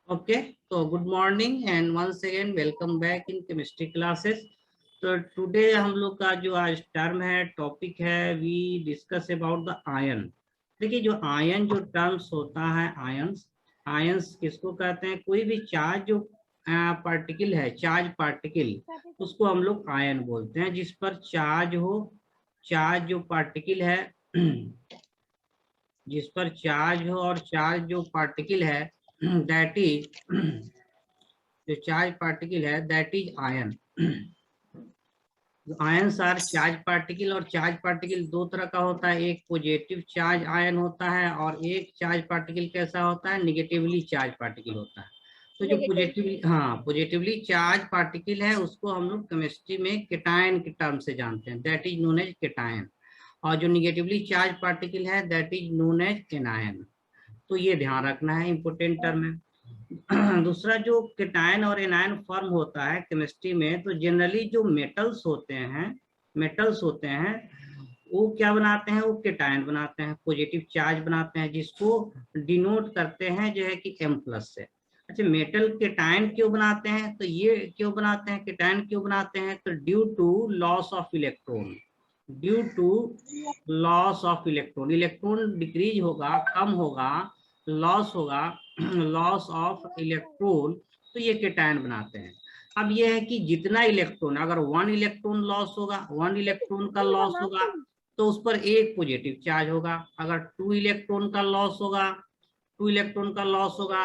Okay, so good morning and once again welcome back in chemistry classes. तो today हम लोग का जो आज टर्म है, टॉपिक है, we discuss about the ion. देखिए, जो आयन जो टर्म्स होता है, आयंस आयंस किसको कहते हैं? कोई भी चार्ज जो पार्टिकल है, चार्ज पार्टिकल, उसको हम लोग आयन बोलते हैं। जिस पर चार्ज हो, चार्ज जो पार्टिकल है जिस पर चार्ज हो और चार्ज जो पार्टिकल है दैट इज जो चार्ज पार्टिकल है that is ion. Ions are charge particle, और चार्ज पार्टिकल दो तरह का होता है। एक पॉजिटिव चार्ज आयन होता है और एक चार्ज पार्टिकल कैसा होता है? निगेटिवली चार्ज पार्टिकल होता है। तो जो पॉजिटिवली चार्ज पार्टिकल है उसको हम लोग केमिस्ट्री में केटायन के टर्म से जानते हैं, that is known as cation. और जो निगेटिवली चार्ज पार्टिकल है that is known as anion. तो ये ध्यान रखना है, इंपोर्टेंट टर्म है। दूसरा, जो केटायन और एनायन फॉर्म होता है केमिस्ट्री में, तो जनरली जो मेटल्स होते हैं वो क्या बनाते हैं? वो केटायन बनाते हैं, पॉजिटिव चार्ज बनाते हैं, जिसको डिनोट करते हैं जो है कि M+ से। अच्छा, मेटल केटायन क्यों बनाते हैं? तो ये क्यों बनाते हैं, केटायन क्यों बनाते हैं? तो due to loss of electron, electron decrease होगा, कम होगा, लॉस होगा, लॉस ऑफ इलेक्ट्रॉन, तो ये केटायन बनाते हैं। अब ये है कि जितना इलेक्ट्रॉन, अगर 1 इलेक्ट्रॉन लॉस होगा, 1 इलेक्ट्रॉन का लॉस होगा तो उस पर एक पॉजिटिव चार्ज होगा। अगर 2 इलेक्ट्रॉन का लॉस होगा,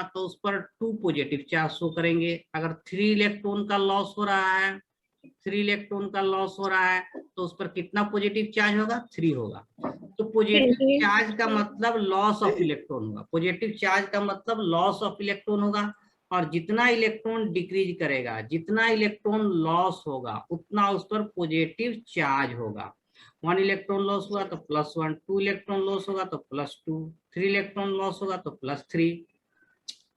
तो उस पर 2 पॉजिटिव चार्ज शो करेंगे। अगर 3 इलेक्ट्रॉन का लॉस हो रहा है, तो उस पर कितना पॉजिटिव चार्ज होगा? 3 होगा। तो पॉजिटिव चार्ज का मतलब लॉस ऑफ इलेक्ट्रॉन होगा, और जितना इलेक्ट्रॉन डिक्रीज करेगा, जितना इलेक्ट्रॉन लॉस होगा, उतना उस पर पॉजिटिव चार्ज होगा। 1 इलेक्ट्रॉन लॉस हुआ तो +1, 2 इलेक्ट्रॉन लॉस होगा तो +2, 3 इलेक्ट्रॉन लॉस होगा तो +3।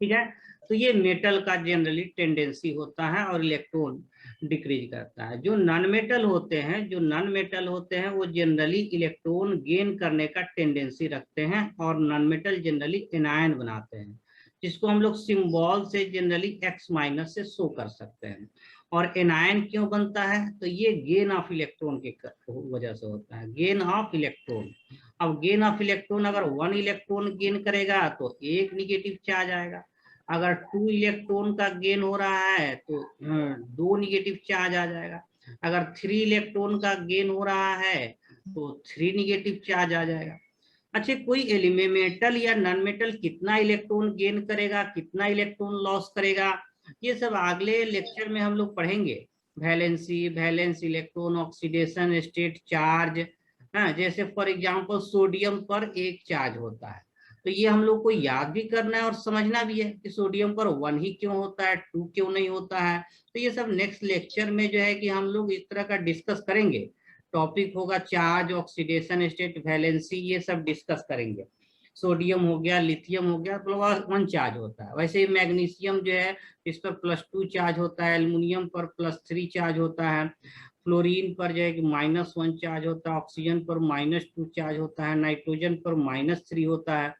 ठीक है, तो ये मेटल का जनरली टेंडेंसी होता है और इलेक्ट्रॉन डिक्रीज करता है। जो नॉन मेटल होते हैं वो जनरली इलेक्ट्रॉन गेन करने का टेंडेंसी रखते हैं, और नॉन मेटल जनरली एनायन बनाते हैं, जिसको हम लोग सिंबल से जनरली X- से शो कर सकते हैं। और एनायन क्यों बनता है? तो ये गेन ऑफ इलेक्ट्रॉन के वजह से होता है, गेन ऑफ इलेक्ट्रॉन। अब गेन ऑफ इलेक्ट्रॉन, अगर 1 इलेक्ट्रॉन गेन करेगा तो एक निगेटिव चार्ज आएगा। अगर 2 इलेक्ट्रॉन का गेन हो रहा है तो 2 निगेटिव चार्ज आ जाएगा। अगर 3 इलेक्ट्रॉन का गेन हो रहा है तो 3 निगेटिव चार्ज आ जाएगा। अच्छा, कोई एलिमेंटल या नॉन मेटल कितना इलेक्ट्रॉन गेन करेगा, कितना इलेक्ट्रॉन लॉस करेगा, ये सब अगले लेक्चर में हम लोग पढ़ेंगे। Valence electron, oxidation state, charge. हाँ, जैसे फॉर एग्जांपल सोडियम पर एक चार्ज होता है, तो ये हम लोग को याद भी करना है और समझना भी है कि सोडियम पर 1 ही क्यों होता है, 2 क्यों नहीं होता है। तो ये सब नेक्स्ट लेक्चर में जो है कि हम लोग इस तरह का डिस्कस करेंगे। टॉपिक होगा चार्ज, ऑक्सीडेशन स्टेट, वैलेंसी, ये सब डिस्कस करेंगे। सोडियम हो गया, लिथियम हो गया, तो 1 चार्ज होता है। वैसे ही मैग्नीशियम जो है, इस पर +2 चार्ज होता है, एल्युमिनियम पर +3 चार्ज होता है, फ्लोरीन पर जो है कि -1 चार्ज होता है, ऑक्सीजन पर -2 चार्ज होता है, नाइट्रोजन पर -3 होता है।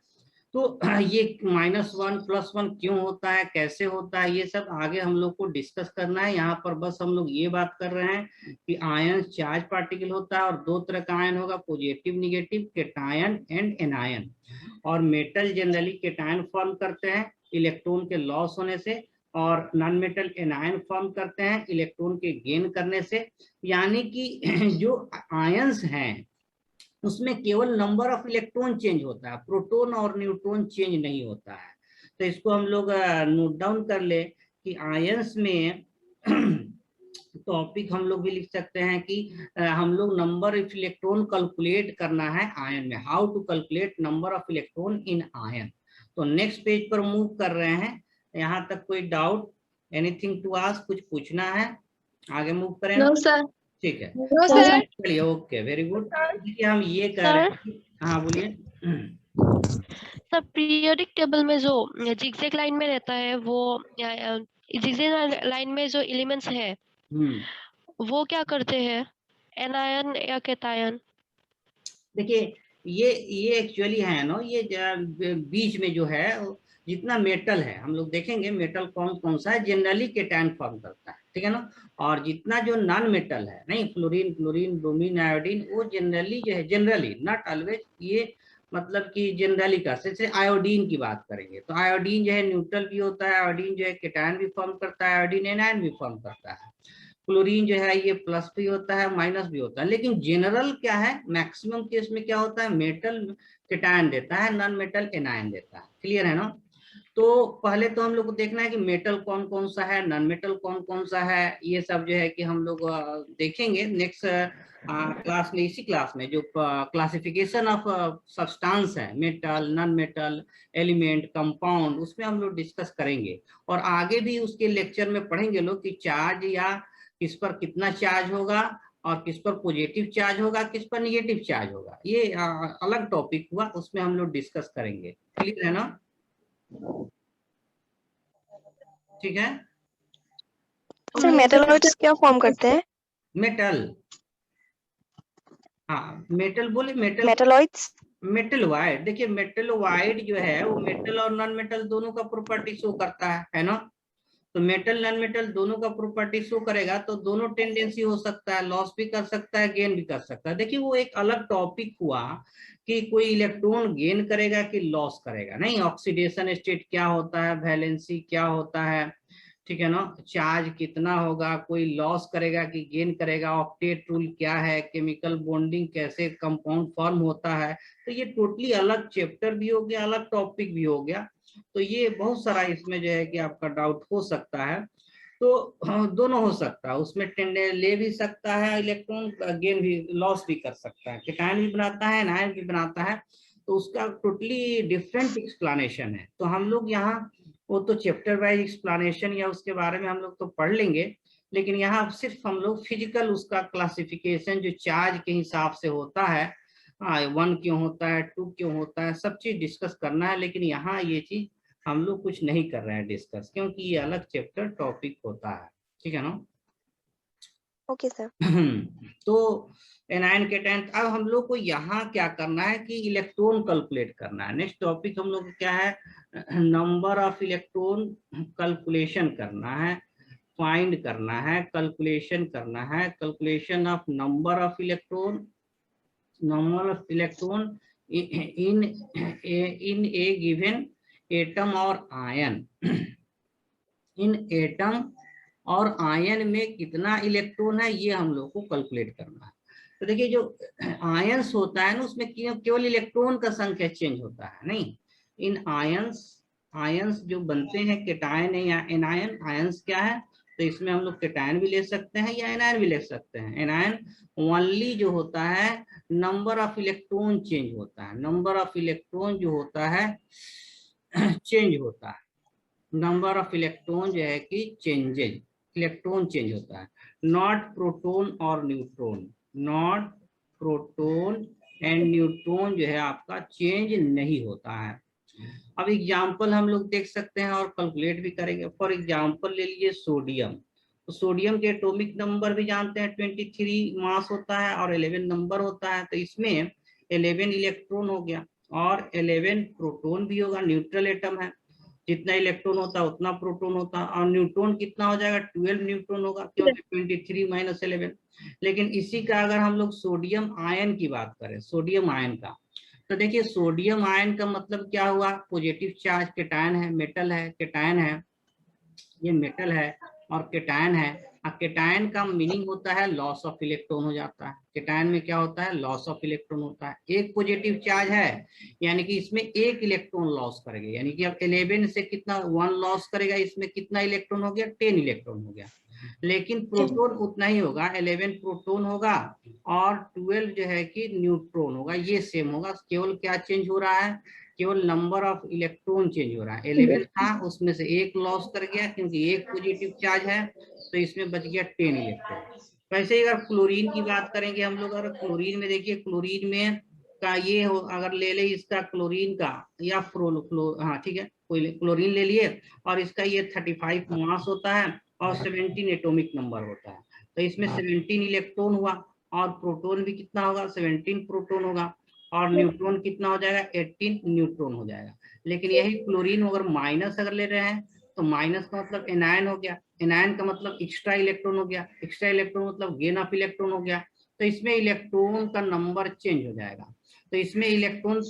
तो ये -1 +1 क्यों होता है, कैसे होता है, ये सब आगे हम लोग को डिस्कस करना है। यहाँ पर बस हम लोग ये बात कर रहे हैं कि आयन चार्ज पार्टिकल होता है, और दो तरह का आयन होगा, positive negative, cation and anion. और मेटल जनरली केटायन फॉर्म करते हैं इलेक्ट्रॉन के लॉस होने से, और नॉन मेटल एनायन फॉर्म करते हैं इलेक्ट्रॉन के गेन करने से। यानी कि जो आयंस हैं उसमें केवल नंबर ऑफ इलेक्ट्रॉन चेंज होता है, प्रोटॉन और न्यूट्रॉन चेंज नहीं होता है। तो इसको हम लोग नोट डाउन कर ले कि आयंस में टॉपिक हम लोग भी लिख सकते हैं कि हम लोग नंबर ऑफ इलेक्ट्रॉन कैलकुलेट करना है आयन में, how to calculate number of electron in ion. तो नेक्स्ट पेज पर मूव कर रहे हैं। यहाँ तक कोई डाउट, एनीथिंग टू आस्क, कुछ पूछना है? आगे मूव करें? No sir. ठीक है, नो सर। चलिए, ओके, वेरी गुड। देखिए, हम ये कह रहे हैं। हाँ, बोलिए। सर, पीरियोडिक टेबल में जो जिगजैग लाइन में रहता है, वो जिगजैग लाइन में जो एलिमेंट्स है वो क्या करते हैं, एनायन या कैटायन? देखिए, ये एक्चुअली है ना, ये बीच में जो है जितना मेटल है हम लोग देखेंगे मेटल कौन कौन सा है, जनरली केटायन फॉर्म करता है, ठीक है ना। और जितना जो नॉन मेटल है, नहीं फ्लोरीन क्लोरीन ब्रोमीन आयोडीन, वो जनरली जो है, जनरली नॉट ऑलवेज, ये मतलब कि जनरली का, जैसे आयोडीन की बात करेंगे तो आयोडीन जो है न्यूट्रल भी होता है, आयोडीन जो है केटायन भी फॉर्म करता है, आयोडीन एनायन भी फॉर्म करता है। क्लोरीन जो है ये प्लस भी होता है माइनस भी होता है, लेकिन जनरल क्या है, मैक्सिमम केस में क्या होता है, मेटल केटायन देता है, नॉन मेटल एनायन देता है। क्लियर है ना। तो पहले तो हम लोग को देखना है कि मेटल कौन कौन सा है, नॉन मेटल कौन कौन सा है, ये सब जो है कि हम लोग देखेंगे नेक्स्ट क्लास में। इसी क्लास में जो क्लासिफिकेशन ऑफ सब्सटेंस है, metal non metal element compound, उसमें हम लोग डिस्कस करेंगे। और आगे भी उसके लेक्चर में पढ़ेंगे लोग कि चार्ज या किस पर कितना चार्ज होगा, और किस पर पॉजिटिव चार्ज होगा, किस पर निगेटिव चार्ज होगा, ये अलग टॉपिक हुआ, उसमें हम लोग डिस्कस करेंगे। क्लियर है ना। ठीक है। सर मेटलॉइड्स क्या फॉर्म करते हैं? मेटल, हाँ मेटल बोले, मेटल मेटलॉइड्स। मेटल वाइड, देखिए मेटल वाइड जो है वो मेटल और नॉन मेटल दोनों का प्रॉपर्टी शो करता है ना। तो मेटल नॉन मेटल दोनों का प्रॉपर्टी शो करेगा, तो दोनों टेंडेंसी हो सकता है, लॉस भी कर सकता है, गेन भी कर सकता है। देखिए वो एक अलग टॉपिक हुआ कि कोई इलेक्ट्रॉन गेन करेगा कि लॉस करेगा, नहीं ऑक्सीडेशन स्टेट क्या होता है, वैलेंसी क्या होता है, ठीक है ना, चार्ज कितना होगा, कोई लॉस करेगा कि गेन करेगा, ऑक्टेट रूल क्या है, केमिकल बॉन्डिंग कैसे कंपाउंड फॉर्म होता है। तो ये टोटली अलग चैप्टर भी हो गया, अलग टॉपिक भी हो गया। तो ये बहुत सारा इसमें जो है कि आपका डाउट हो सकता है। तो दोनों हो सकता है, उसमें टेंडे ले भी सकता है इलेक्ट्रॉन, गेन भी, लॉस भी कर सकता है, केटायन भी बनाता है, एनायन भी बनाता है। तो उसका टोटली डिफरेंट एक्सप्लेनेशन है। तो हम लोग यहाँ वो तो चैप्टर वाइज एक्सप्लेनेशन या उसके बारे में हम लोग तो पढ़ लेंगे, लेकिन यहाँ सिर्फ हम लोग फिजिकल उसका क्लासिफिकेशन जो चार्ज के हिसाब से होता है, 1 क्यों होता है, 2 क्यों होता है, सब चीज डिस्कस करना है। लेकिन यहाँ ये चीज हम लोग कुछ नहीं कर रहे हैं डिस्कस, क्योंकि ये अलग चैप्टर टॉपिक होता है, ठीक है ना। Okay sir. तो एनायन केटायन, अब हम लोग को यहाँ क्या करना है कि इलेक्ट्रॉन कैलकुलेट करना है। नेक्स्ट टॉपिक हम लोग क्या है, नंबर ऑफ इलेक्ट्रॉन कैलकुलेशन करना है, फाइंड करना है, कैलकुलेशन करना है, calculation of number of electron, number of electron in A given atom और आयन, इन एटम और आयन में कितना इलेक्ट्रॉन है, ये हम लोग को कैलकुलेट करना है। तो देखिए जो आयंस होता है ना, उसमें केवल इलेक्ट्रॉन का संख्या चेंज होता है, नहीं इन आयंस, आयंस जो बनते हैं केटायन है या एनायन, आयंस क्या है, तो इसमें हम लोग केटायन भी ले सकते हैं या एनायन भी ले सकते हैं। एनायन ओनली जो होता है नंबर ऑफ इलेक्ट्रॉन चेंज होता है, नंबर ऑफ इलेक्ट्रॉन जो होता है चेंज होता है, नंबर ऑफ इलेक्ट्रॉन जो है कि चेंजेज, इलेक्ट्रॉन चेंज होता है, नॉट प्रोटॉन और neutron, not proton and neutron जो है आपका चेंज नहीं होता है। अब एग्जांपल हम लोग देख सकते हैं और कैलकुलेट भी करेंगे। फॉर एग्जांपल ले लीजिए सोडियम, तो सोडियम के एटॉमिक नंबर भी जानते हैं, 23 मास होता है और 11 नंबर होता है। तो इसमें 11 इलेक्ट्रॉन हो गया और 11 प्रोटॉन भी होगा, न्यूट्रल एटम है, जितना इलेक्ट्रॉन होता है उतना प्रोटॉन होता है, और न्यूट्रॉन कितना हो जाएगा, 12 न्यूट्रॉन होगा, क्योंकि 23 माइनस 11। लेकिन इसी का अगर हम लोग सोडियम आयन की बात करें, सोडियम आयन का, तो देखिए सोडियम आयन का मतलब क्या हुआ, पॉजिटिव चार्ज, केटायन है, मेटल है, केटायन है, ये मेटल है और केटायन है। केटायन का मीनिंग होता है लॉस ऑफ इलेक्ट्रॉन हो जाता है, केटायन में क्या होता है, लॉस ऑफ इलेक्ट्रॉन होता है। एक पॉजिटिव चार्ज है यानी कि इसमें एक इलेक्ट्रॉन लॉस करेगा, यानी कि अब 11 से कितना 1 लॉस करेगा, इसमें कितना इलेक्ट्रॉन हो गया, 10 इलेक्ट्रॉन हो गया। लेकिन प्रोटॉन उतना ही होगा, 11 प्रोटॉन होगा और 12 जो है कि न्यूट्रॉन होगा, ये सेम होगा। केवल क्या चेंज हो रहा है, केवल नंबर ऑफ इलेक्ट्रॉन चेंज हो रहा है। 11 था उसमें से एक लॉस कर गया, क्योंकि एक पॉजिटिव चार्ज है, तो इसमें बच गया 10 इलेक्ट्रॉन। वैसे ही अगर क्लोरीन की बात करेंगे हम लोग, अगर क्लोरीन में देखिए, क्लोरीन में का ये हो, अगर ले ले इसका क्लोरीन का या हाँ ठीक है, कोई क्लोरीन ले लिए और इसका ये 35 मास होता है और 17 एटॉमिक नंबर होता है। तो इसमें 17 इलेक्ट्रॉन हुआ और प्रोटॉन भी कितना होगा, 17 प्रोटॉन होगा। और न्यूट्रॉन कितना हो जाएगा 18 न्यूट्रॉन हो जाएगा। लेकिन यही क्लोरीन अगर माइनस अगर ले रहे हैं तो माइनस का मतलब एनायन हो गया, एनायन का मतलब एक्स्ट्रा इलेक्ट्रॉन हो गया, एक्स्ट्रा इलेक्ट्रॉन मतलब गेन ऑफ इलेक्ट्रॉन हो गया। तो इसमें इलेक्ट्रॉन का नंबर चेंज हो जाएगा। तो इसमें इलेक्ट्रॉन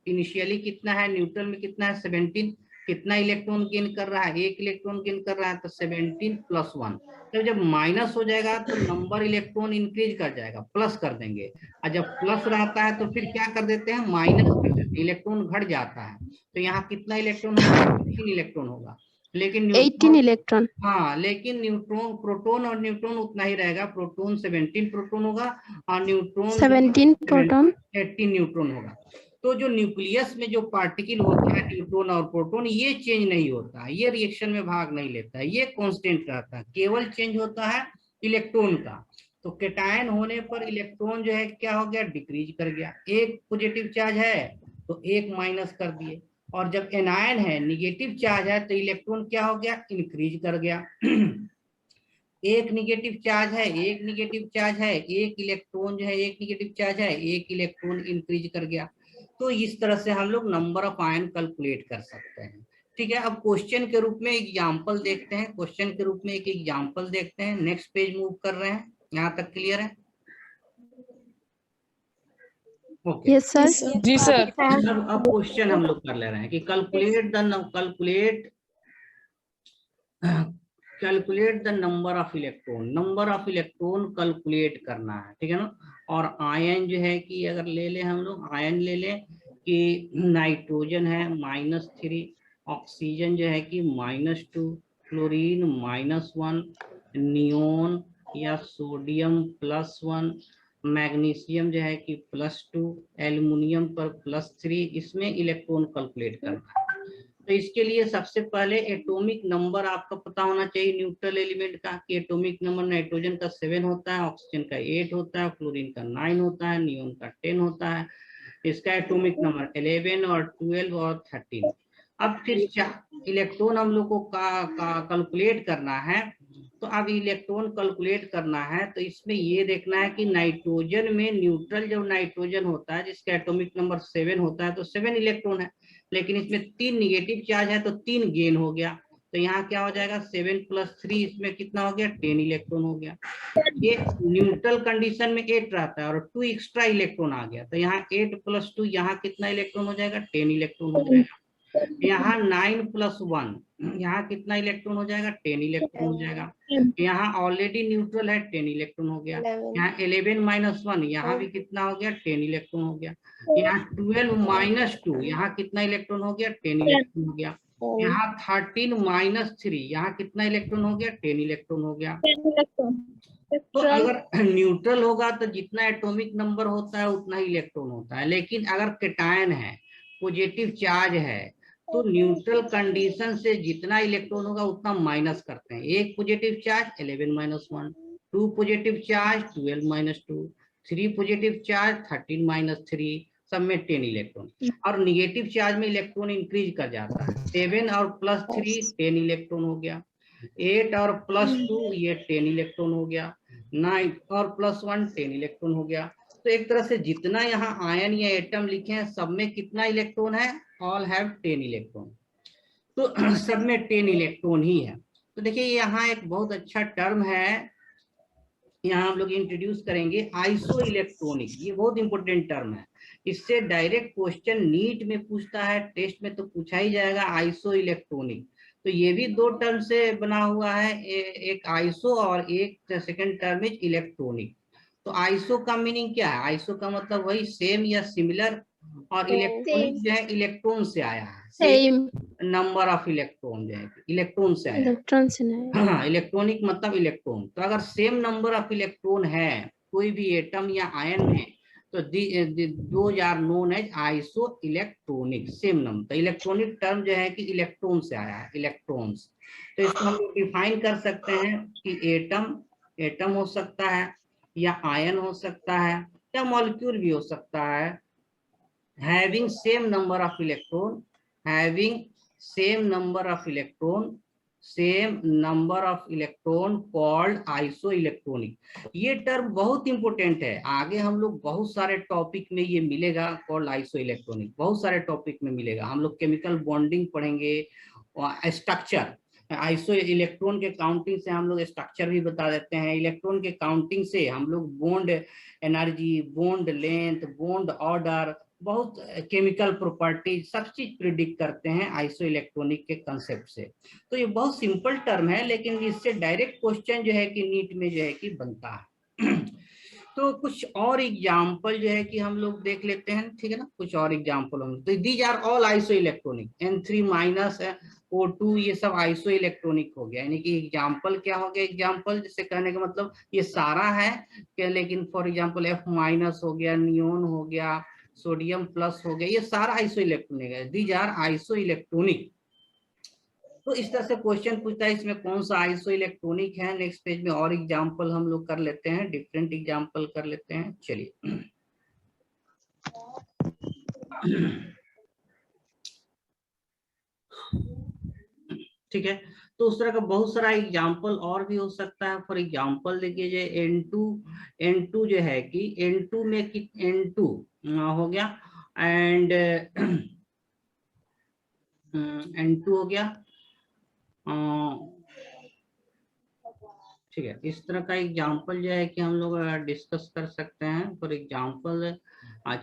इनिशियली कितना है, न्यूट्रल में कितना है 17, कितना इलेक्ट्रॉन गेन कर रहा है, 1 इलेक्ट्रॉन गेन कर रहा है, तो 17 + 1। तो जब माइनस हो जाएगा तो नंबर इलेक्ट्रॉन इंक्रीज कर जाएगा, प्लस कर देंगे। और जब प्लस रहता है तो फिर क्या कर देते हैं, माइनस कर देते हैं, इलेक्ट्रॉन घट जाता है। तो यहाँ कितना इलेक्ट्रॉन होगा, 18 इलेक्ट्रॉन होगा। लेकिन 18 इलेक्ट्रॉन। हाँ, लेकिन न्यूट्रॉन, प्रोटॉन और न्यूट्रॉन उतना ही रहेगा। प्रोटॉन 17 प्रोटॉन होगा और न्यूट्रॉन 17 प्रोटॉन 18 न्यूट्रॉन होगा। तो जो न्यूक्लियस में जो पार्टिकल होता है न्यूट्रॉन और प्रोटॉन, ये चेंज नहीं होता है, ये रिएक्शन में भाग नहीं लेता है, ये कांस्टेंट रहता है। केवल चेंज होता है इलेक्ट्रॉन का। तो केटायन होने पर इलेक्ट्रॉन जो है क्या हो गया, डिक्रीज कर गया। एक पॉजिटिव चार्ज है तो एक माइनस कर दिए, और जब एनायन है निगेटिव चार्ज है तो इलेक्ट्रॉन क्या हो गया, इंक्रीज कर गया। एक निगेटिव चार्ज है, एक निगेटिव चार्ज है, एक इलेक्ट्रॉन जो है, एक निगेटिव चार्ज है, एक इलेक्ट्रॉन इंक्रीज कर गया। तो इस तरह से हम लोग नंबर ऑफ आयन कैलकुलेट कर सकते हैं। ठीक है, अब क्वेश्चन के रूप में एग्जांपल देखते हैं, क्वेश्चन के रूप में एक एग्जांपल देखते हैं। नेक्स्ट पेज मूव कर रहे हैं, यहाँ तक क्लियर है? Okay, yes sir. जी सर। अब क्वेश्चन हम लोग कर ले रहे हैं कि calculate the number of electron calculate करना है, ठीक है ना। और आयन जो है कि अगर ले ले हम लोग, आयन ले ले कि नाइट्रोजन है -3, ऑक्सीजन जो है कि -2, क्लोरीन -1, नियोन या सोडियम +1, मैग्नीशियम जो है कि +2, एल्युमिनियम पर +3। इसमें इलेक्ट्रॉन कैलकुलेट करना है। तो इसके लिए सबसे पहले एटॉमिक नंबर आपका पता होना चाहिए न्यूट्रल एलिमेंट का, कि एटॉमिक नंबर नाइट्रोजन का 7 होता है, ऑक्सीजन का 8 होता है, क्लोरीन का 9 होता है, नियोन का 10 होता है। इसका एटॉमिक नंबर 11 और 12 और 13। अब फिर इलेक्ट्रॉन हम लोग को कैलकुलेट करना है। तो अब इलेक्ट्रॉन कैलकुलेट करना है तो इसमें ये देखना है कि नाइट्रोजन में न्यूट्रल जब नाइट्रोजन होता है जिसका एटॉमिक नंबर 7 होता है तो 7 इलेक्ट्रॉन है, लेकिन इसमें 3 निगेटिव चार्ज है तो 3 गेन हो गया। तो यहाँ क्या हो जाएगा, 7 + 3, इसमें कितना हो गया, 10 इलेक्ट्रॉन हो गया। ये न्यूट्रल कंडीशन में 8 रहता है और 2 एक्स्ट्रा इलेक्ट्रॉन आ गया, तो यहाँ 8 + 2, यहाँ कितना इलेक्ट्रॉन हो जाएगा, 10 इलेक्ट्रॉन हो जाएगा। यहाँ 9 + 1, यहाँ कितना इलेक्ट्रॉन हो जाएगा, 10 इलेक्ट्रॉन हो जाएगा। यहाँ ऑलरेडी न्यूट्रल है, 10 इलेक्ट्रॉन हो गया। यहाँ 11 - 1, यहाँ भी कितना हो गया, 10 इलेक्ट्रॉन हो गया। यहाँ 12 - 2, यहाँ कितना इलेक्ट्रॉन हो गया, 10 इलेक्ट्रॉन हो गया। यहाँ 13 - 3, यहाँ कितना इलेक्ट्रॉन हो गया, 10 इलेक्ट्रॉन हो गया। तो अगर न्यूट्रल होगा तो जितना एटॉमिक नंबर होता है उतना ही इलेक्ट्रॉन होता है। लेकिन अगर केटायन है, पॉजिटिव चार्ज है, तो न्यूट्रल कंडीशन से जितना इलेक्ट्रॉन होगा उतना माइनस करते हैं। एक positive charge 11 - 1, 2 positive charge 12 - 2, 3 positive charge 13 - 3, सब में 10 इलेक्ट्रॉन। और निगेटिव चार्ज में इलेक्ट्रॉन इंक्रीज कर जाता है। 7 और +3 10 इलेक्ट्रॉन हो गया, 8 और +2 ये 10 इलेक्ट्रॉन हो गया, 9 और +1 10 इलेक्ट्रॉन हो गया। तो एक तरह से जितना यहाँ आयन या एटम लिखे हैं सब में कितना इलेक्ट्रॉन है, ऑल हैव 10 इलेक्ट्रॉन। तो सब में 10 इलेक्ट्रॉन ही है। तो देखिए यहाँ एक बहुत अच्छा टर्म है, यहाँ हम लोग इंट्रोड्यूस करेंगे, आइसो इलेक्ट्रॉनिक। ये बहुत इंपॉर्टेंट टर्म है, इससे डायरेक्ट क्वेश्चन नीट में पूछता है, टेस्ट में तो पूछा ही जाएगा, आइसो इलेक्ट्रॉनिक। तो ये भी 2 टर्म से बना हुआ है, एक आइसो और एक सेकंड टर्म इज इलेक्ट्रॉनिक। तो आइसो का मीनिंग क्या है, आइसो का मतलब वही सेम या सिमिलर, और इलेक्ट्रॉनिक जो है इलेक्ट्रॉन से आया है, सेम नंबर ऑफ इलेक्ट्रॉन जो है इलेक्ट्रॉन से आया है। इलेक्ट्रॉन से नहीं। हाँ, इलेक्ट्रॉनिक मतलब इलेक्ट्रॉन। तो अगर सेम नंबर ऑफ इलेक्ट्रॉन है कोई भी एटम या आयन में, तो those are known as isoelectronic, same number. तो इलेक्ट्रॉनिक टर्म जो है कि इलेक्ट्रॉन से आया है, इलेक्ट्रॉन्स। तो इसको हम डिफाइन कर सकते हैं कि एटम हो सकता है, या आयन हो सकता है, या मॉलिक्यूल भी हो सकता है, having same number of electron same number of electron called iso electronic. ये टर्म बहुत इंपॉर्टेंट है, आगे हम लोग बहुत सारे टॉपिक में ये मिलेगा, कॉल्ड आइसो इलेक्ट्रॉनिक बहुत सारे टॉपिक में मिलेगा। हम लोग केमिकल बॉन्डिंग पढ़ेंगे, स्ट्रक्चर, आइसो इलेक्ट्रॉन के काउंटिंग से हम लोग स्ट्रक्चर भी बता देते हैं, इलेक्ट्रॉन के काउंटिंग से हम लोग bond energy, bond length, bond order, बहुत केमिकल प्रॉपर्टी सब चीज प्रिडिक्ट करते हैं आइसो इलेक्ट्रॉनिक के कंसेप्ट से। तो ये बहुत सिंपल टर्म है, लेकिन इससे डायरेक्ट क्वेश्चन जो है कि नीट में जो है कि बनता है। तो कुछ और एग्जाम्पल जो है कि हम लोग देख लेते हैं, ठीक है ना, कुछ और एग्जाम्पल हम, तो these are all isoelectronic, N3 minus O2 ये सब आइसो इलेक्ट्रॉनिक हो गया। यानी कि एग्जाम्पल क्या हो गया, एग्जाम्पल जिससे कहने का मतलब ये सारा है कि, लेकिन फॉर एग्जाम्पल F माइनस हो गया, नियोन हो गया, सोडियम प्लस हो गया, ये सारा आइसो इलेक्ट्रॉनिक है, दीज आर आइसो इलेक्ट्रॉनिक। तो इस तरह से क्वेश्चन पूछता है इसमें कौन सा आइसो इलेक्ट्रॉनिक है। नेक्स्ट पेज में और एग्जांपल हम लोग कर लेते हैं, डिफरेंट एग्जांपल कर लेते हैं, चलिए। ठीक है, तो उस तरह का बहुत सारा एग्जांपल और भी हो सकता है। फॉर एग्जांपल देखिए जो N2 जो है कि N2 में N2 हो गया एंड N2 हो गया, ठीक है। इस तरह का एग्जांपल जो है कि हम लोग डिस्कस कर सकते हैं। फॉर एग्जांपल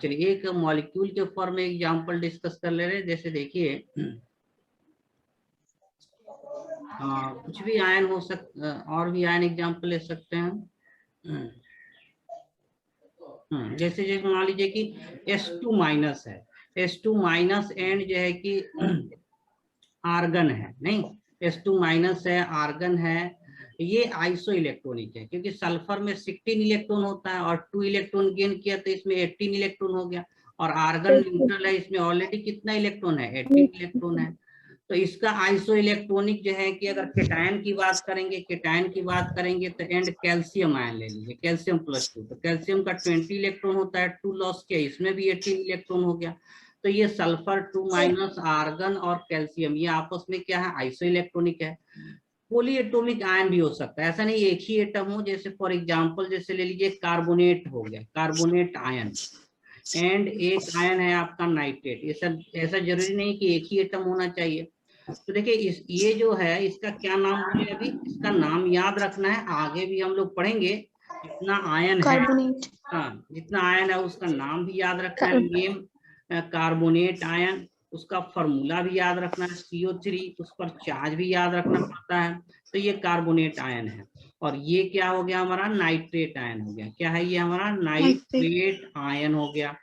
चलिए एक मॉलिक्यूल के फॉर्म में एग्जांपल डिस्कस कर ले रहे हैं। जैसे देखिए कुछ भी आयन हो सकता, और भी आयन एग्जांपल ले सकते हैं। जैसे जैसे मान लीजिए कि S2 माइनस है, S2 माइनस एंड जो है कि आर्गन है, नहीं S2 माइनस है, आर्गन है, ये आइसो इलेक्ट्रॉनिक है क्योंकि सल्फर में 16 इलेक्ट्रॉन होता है और 2 इलेक्ट्रॉन गेन किया तो इसमें 18 इलेक्ट्रॉन हो गया, और आर्गन न्यूट्रल है, इसमें ऑलरेडी कितना इलेक्ट्रॉन है, 18 इलेक्ट्रॉन है। तो इसका आइसो इलेक्ट्रॉनिक जो है कि अगर केटायन की बात करेंगे, केटायन की बात करेंगे तो एंड कैल्शियम आयन ले लीजिए, कैल्शियम +2, तो कैल्शियम का 20 इलेक्ट्रॉन होता है, 2 लॉस किया, इसमें भी 18 इलेक्ट्रॉन हो गया। तो ये सल्फर 2 माइनस, आर्गन और कैल्शियम ये आपस में क्या है, आइसो इलेक्ट्रॉनिक है। पॉलीएटॉमिक आयन भी हो सकता है, ऐसा नहीं एक ही एटम हो। जैसे फॉर एग्जांपल जैसे ले लीजिए कार्बोनेट हो गया, कार्बोनेट आयन, एंड एक आयन है आपका नाइट्रेट, ये सब ऐसा जरूरी नहीं कि एक ही एटम होना चाहिए। तो देखिए ये जो है इसका क्या नाम है, अभी इसका नाम याद रखना है, आगे भी हम लोग पढ़ेंगे। जितना आयन है, हाँ जितना आयन है उसका नाम भी याद रखना है, नेम कार्बोनेट आयन, उसका फॉर्मूला भी याद रखना है, CO3, उस पर चार्ज भी याद रखना पड़ता है। तो ये कार्बोनेट आयन है, और ये क्या हो गया हमारा, नाइट्रेट आयन हो गया। क्या है ये हमारा, नाइट्रेट आयन हो गया।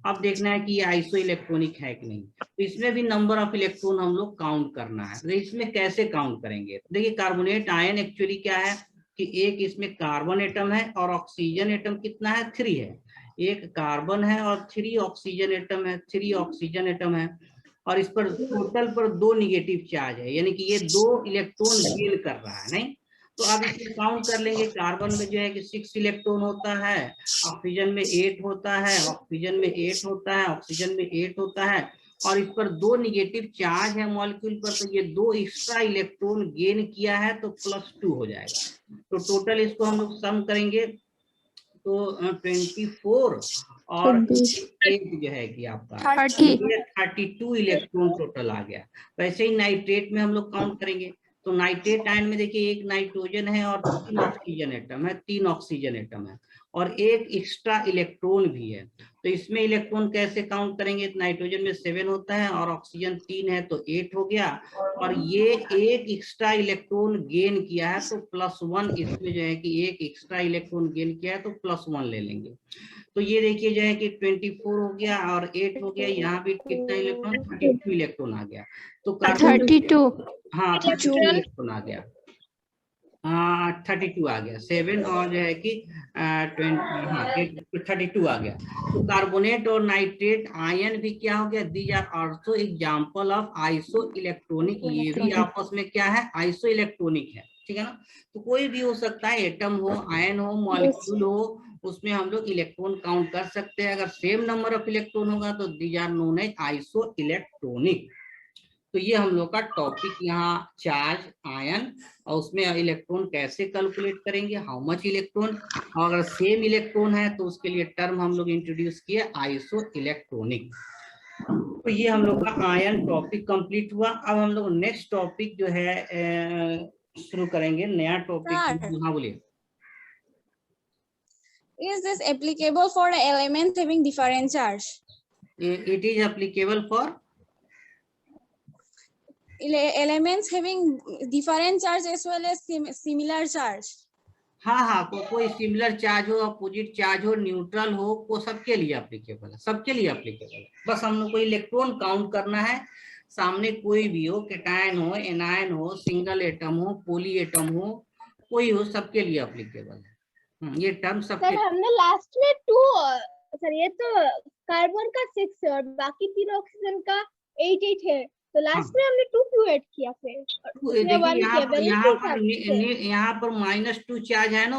अब देखना है कि ये आइसो इलेक्ट्रॉनिक है कि नहीं। तो इसमें भी नंबर ऑफ इलेक्ट्रॉन हम लोग काउंट करना है। तो इसमें कैसे काउंट करेंगे, देखिए कार्बोनेट आयन एक्चुअली क्या है कि एक इसमें कार्बन एटम है और ऑक्सीजन एटम कितना है, 3 है, एक कार्बन है और 3 ऑक्सीजन एटम है, 3 ऑक्सीजन एटम है, और इस पर टोटल पर 2 निगेटिव चार्ज है, यानी कि ये 2 इलेक्ट्रॉन गेन कर रहा है, नहीं। तो अब इसमें काउंट कर लेंगे, कार्बन में जो है कि 6 इलेक्ट्रॉन होता है, ऑक्सीजन में 8 होता है, ऑक्सीजन में 8 होता है, ऑक्सीजन में 8 होता है, और इस पर 2 निगेटिव चार्ज है मॉलिक्यूल पर, तो ये 2 एक्स्ट्रा इलेक्ट्रॉन गेन किया है तो +2 हो जाएगा। तो टोटल इसको हम लोग सम करेंगे तो 24 और 8 जो है कि आपका 32 इलेक्ट्रॉन टोटल आ गया। वैसे ही नाइट्रेट में हम लोग काउंट करेंगे, तो नाइट्रेट आयन में देखिए एक नाइट्रोजन है और 3 ऑक्सीजन एटम है, 3 ऑक्सीजन एटम है, और एक एक्स्ट्रा इलेक्ट्रॉन भी है। तो इसमें इलेक्ट्रॉन कैसे काउंट करेंगे, नाइट्रोजन में 7 होता है और ऑक्सीजन 3 है तो 8 हो गया, और ये एक एक्स्ट्रा इलेक्ट्रॉन गेन किया है तो +1, इसमें जो है कि एक एक्स्ट्रा इलेक्ट्रॉन गेन किया है तो +1 ले लेंगे। तो ये देखिए जो है कि 24 हो गया और 8 हो गया, यहाँ भी कितना इलेक्ट्रॉन, 32 इलेक्ट्रॉन आ गया। तो कार्बन 32, हाँ 32 इलेक्ट्रॉन आ गया, 32 आ गया, 7 और जो है कि 32 आ गया। तो कार्बोनेट और नाइट्रेट आयन भी क्या हो गया, these are also example of isoelectronic, ये भी आपस में क्या है, आइसो इलेक्ट्रॉनिक है, ठीक है ना। तो कोई भी हो सकता है, एटम हो, आयन हो, मॉलिक्यूल हो, उसमें हम लोग इलेक्ट्रॉन काउंट कर सकते हैं। अगर सेम नंबर ऑफ इलेक्ट्रॉन होगा तो these are known as isoelectronic. तो ये हम लोग का टॉपिक यहाँ चार्ज आयन और उसमें इलेक्ट्रॉन कैसे कैलकुलेट करेंगे, हाउ मच इलेक्ट्रॉन, और अगर सेम इलेक्ट्रॉन है तो उसके लिए टर्म हम लोग इंट्रोड्यूस किए आइसो इलेक्ट्रॉनिक। तो ये हम लोग का आयन टॉपिक कंप्लीट हुआ। अब हम लोग नेक्स्ट टॉपिक जो है शुरू करेंगे, नया टॉपिक। हाँ बोलिए। Is this applicable for elements having different charge? It is applicable for Elements having different charge as well as similar charge. हाँ कोई सिमिलर चार्ज हो, अपोजिट चार्ज हो, न्यूट्रल हो, वो सबके लिए एप्लीकेबल है, सबके लिए एप्लीकेबल है। बस हम लोग को इलेक्ट्रॉन काउंट करना है, सामने कोई भी हो, कैटायन हो, एनायन हो, सिंगल एटम हो, पॉली एटम हो, कोई हो, सबके लिए एप्लीकेबल है। ये टर्म सबके। सर हमने लास्ट में 2 सर ये तो कार्बन का 6 है और बाकी तीन ऑक्सीजन का 8 है, तो लास्ट में हमने 2 क्यों ऐड किया फिर? यहाँ पर -2 चार्ज है ना,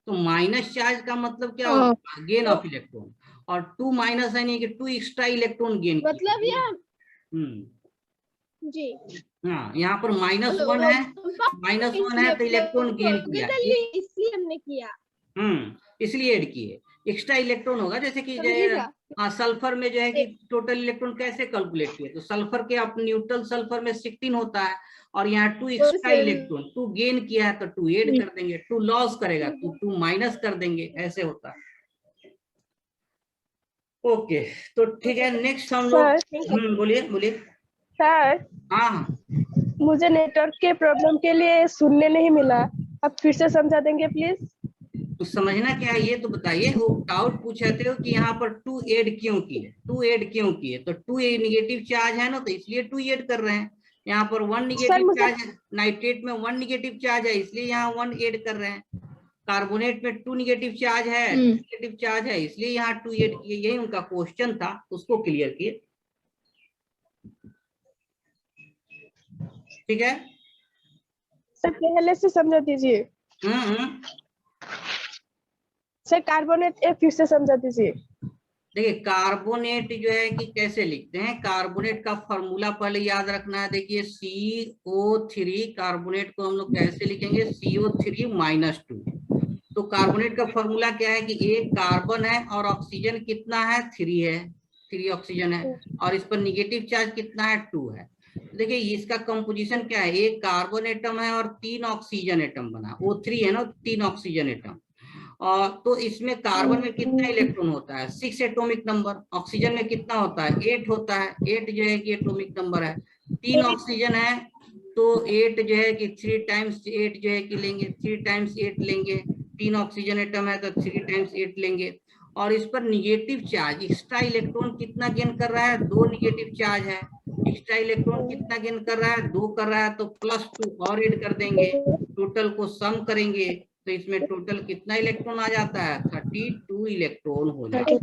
तो माइनस चार्ज का मतलब क्या होगा, गेन ऑफ इलेक्ट्रॉन, और 2 माइनस है नहीं कि 2 एक्स्ट्रा इलेक्ट्रॉन गेन, मतलब ये जी हाँ यहाँ पर -1 है, -1 है तो इलेक्ट्रॉन गेन किया, इसलिए हमने किया, इसलिए ऐड किए। एक्स्ट्रा इलेक्ट्रॉन होगा, जैसे कि सल्फर में जो है कि टोटल इलेक्ट्रॉन कैसे कैलकुलेट किए, तो सल्फर के अपने न्यूट्रल सल्फर में 16 होता है और यहाँ 2 एक्स्ट्रा इलेक्ट्रॉन, 2 गेन किया है तो 2 ऐड कर देंगे, 2 लॉस करेगा तो 2 माइनस कर देंगे, ऐसे होता है। ओके तो ठीक है, नेक्स्ट हम लोग बोलिए सर। हाँ मुझे नेटवर्क के प्रॉब्लम के लिए सुनने नहीं मिला, आप फिर से समझा देंगे प्लीज? तो समझना क्या है ये तो बताइए। वो डाउट पूछ रहे हो कि यहाँ पर 2 ऐड क्यों किए, 2 ऐड क्यों किए, तो 2 नेगेटिव चार्ज है ना, तो इसलिए 2 ऐड कर रहे हैं। यहाँ पर 1 नेगेटिव चार्ज है, नाइट्रेट में 1 नेगेटिव चार्ज है इसलिए यहाँ 1 ऐड कर रहे हैं। कार्बोनेट में 2 नेगेटिव चार्ज है, नेगेटिव चार्ज है इसलिए यहाँ 2 ऐड किए। यही उनका क्वेश्चन था, उसको क्लियर किए। ठीक है सर, पहले से समझा दीजिए। सर कार्बोनेट फिर से समझा दीजिए। देखिए कार्बोनेट जो है कि कैसे लिखते हैं, कार्बोनेट का फॉर्मूला पहले याद रखना है। देखिए CO3, कार्बोनेट को हम लोग कैसे लिखेंगे, CO3-2। तो कार्बोनेट का फॉर्मूला क्या है कि एक कार्बन है और ऑक्सीजन कितना है, 3 है, 3 ऑक्सीजन है, और इस पर निगेटिव चार्ज कितना है, 2 है। देखिए इसका कंपोजिशन क्या है, एक कार्बन एटम है और 3 ऑक्सीजन एटम बना, O3 है ना, 3 ऑक्सीजन एटम। और तो इसमें कार्बन में कितना इलेक्ट्रॉन होता है, 6 एटॉमिक नंबर। ऑक्सीजन में कितना होता है, 8 होता है, 8 जो है कि एटॉमिक नंबर है। 3 ऑक्सीजन है तो 8 जो है कि 3 टाइम्स 8 जो है कि लेंगे, 3 टाइम्स 8 लेंगे। 3 ऑक्सीजन एटम है तो 3 टाइम्स 8 लेंगे। और इस पर निगेटिव चार्ज, एक्स्ट्रा इलेक्ट्रॉन कितना गेन कर रहा है, 2 निगेटिव चार्ज है। एक्स्ट्रा इलेक्ट्रॉन कितना गेन कर रहा है, 2 कर रहा है, तो +2 और ऐड कर देंगे, टोटल को सम करेंगे तो इसमें टोटल कितना इलेक्ट्रॉन आ जाता है, 32 इलेक्ट्रॉन हो जाता है।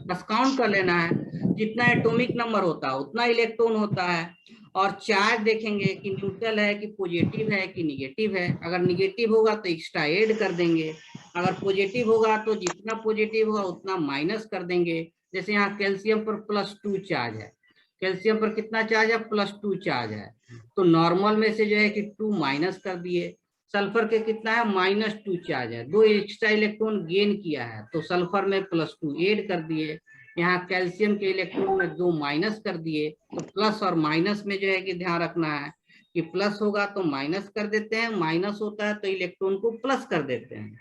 बस काउंट कर लेना है, जितना एटॉमिक नंबर होता है उतना इलेक्ट्रॉन होता है। और चार्ज देखेंगे कि न्यूट्रल है कि पॉजिटिव है कि निगेटिव है। अगर निगेटिव होगा तो एक्स्ट्रा ऐड कर देंगे, अगर पॉजिटिव होगा तो जितना पॉजिटिव होगा उतना माइनस कर देंगे। जैसे यहाँ कैल्शियम पर +2 चार्ज है, कैल्शियम पर कितना चार्ज है, +2 चार्ज है, तो नॉर्मल में से जो है कि 2 माइनस कर दिए। सल्फर के कितना है, -2 चार्ज है, 2 एक्स्ट्रा इलेक्ट्रॉन गेन किया है तो सल्फर में +2 ऐड कर दिए। यहाँ कैल्शियम के इलेक्ट्रॉन में 2 माइनस कर दिए। तो प्लस और माइनस में जो है कि ध्यान रखना है कि प्लस होगा तो माइनस कर देते हैं, माइनस होता है तो इलेक्ट्रॉन को प्लस कर देते हैं।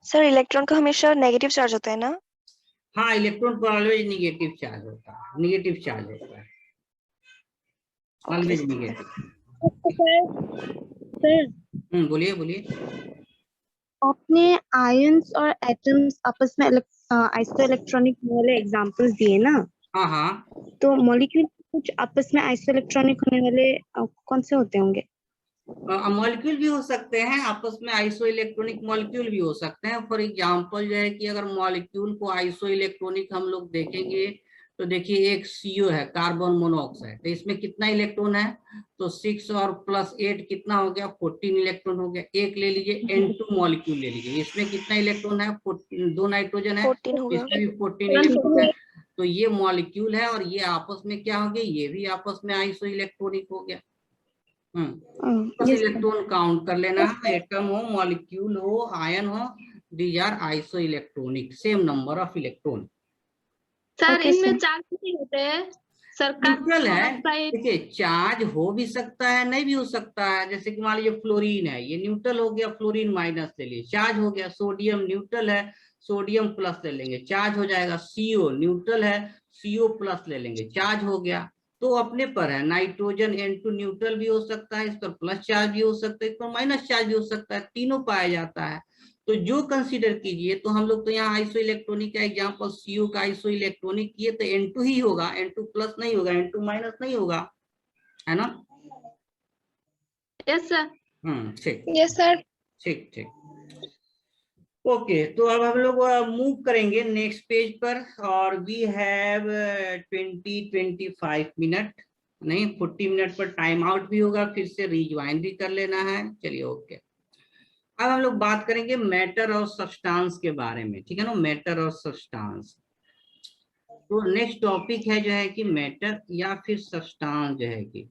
सर इलेक्ट्रॉन का हमेशा नेगेटिव चार्ज होता है ना? हाँ इलेक्ट्रॉन पर ऑलवेज निगेटिव चार्ज होता है, निगेटिव चार्ज होता है, ऑलवेज निगेटिव। सर बोलिए। आपने आयंस और एटम्स आपस में आइसोइलेक्ट्रॉनिक वाले एग्जांपल्स दिए ना? हाँ तो मॉलिक्यूल कुछ आपस में आइसोइलेक्ट्रॉनिक होने वाले कौन से होते होंगे? मॉलिक्यूल भी हो सकते हैं आपस में, आइसो इलेक्ट्रॉनिक मॉलिक्यूल भी हो सकते हैं। फॉर एग्जांपल जो है कि अगर मॉलिक्यूल को आइसो इलेक्ट्रॉनिक हम लोग देखेंगे तो देखिए एक CO है, कार्बन मोनोऑक्साइड, तो इसमें कितना इलेक्ट्रॉन है, तो 6 और +8 कितना हो गया, 14 इलेक्ट्रॉन हो गया। एक ले लीजिए N2 मॉलिक्यूल ले लीजिए, इसमें कितना इलेक्ट्रॉन है, 2 नाइट्रोजन है, इसमें भी 14 इलेक्ट्रॉन है। तो ये मॉलिक्यूल है और ये आपस में क्या हो गया, ये भी आपस में आइसो इलेक्ट्रॉनिक हो गया। बस इलेक्ट्रॉन काउंट कर लेना है, एटम हो, मॉलिक्यूल हो, आयन हो, these are isoelectronic, same number of electron. Sir Okay, इनमें sir. चार्ज नहीं होते हैं सर, न्यूट्रल है। कार्बन देखिए चार्ज हो भी सकता है, नहीं भी हो सकता है। जैसे कि मान लीजिए फ्लोरीन है, ये न्यूट्रल हो गया, फ्लोरीन माइनस ले लीजिए, चार्ज हो गया। सोडियम न्यूट्रल है, सोडियम प्लस ले लेंगे, चार्ज हो जाएगा। CO न्यूट्रल है, CO प्लस ले लेंगे, चार्ज हो गया। तो अपने पर है। नाइट्रोजन N2 न्यूट्रल भी हो सकता है, इस पर प्लस चार्ज भी हो सकता है, इस पर माइनस चार्ज भी हो सकता है, तीनों पाया जाता है। तो जो कंसीडर कीजिए, तो हम लोग तो यहाँ आइसो इलेक्ट्रॉनिक का एग्जांपल CO का आइसो इलेक्ट्रॉनिक किए तो N2 ही होगा, N2 प्लस नहीं होगा, N2 माइनस नहीं होगा, है ना। Yes sir. ठीक Yes, sir. ठीक ठीक। ओके, तो अब हम लोग मूव करेंगे नेक्स्ट पेज पर, और वी हैव 20-25 मिनट, नहीं 40 मिनट पर टाइम आउट भी होगा, फिर से रिज्वाइन भी कर लेना है। चलिए ओके, अब हम लोग बात करेंगे मैटर और सब्सटेंस के बारे में, ठीक है ना, मैटर और सब्सटेंस। तो नेक्स्ट टॉपिक है जो है कि मैटर या फिर सब्सटेंस, जो है कि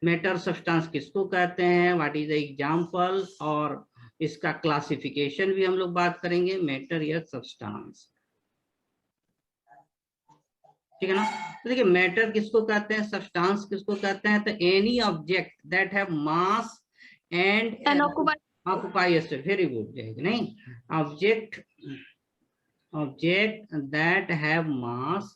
मैटर सब्सटेंस किसको कहते हैं, व्हाट इज द एग्जांपल, और इसका क्लासिफिकेशन भी हम लोग बात करेंगे, मैटर या सब्सटेंस, ठीक है ना। तो देखिए मैटर किसको कहते हैं, सब्सटेंस किसको कहते हैं, तो any object that have mass and occupy space, very good, नहीं object that have mass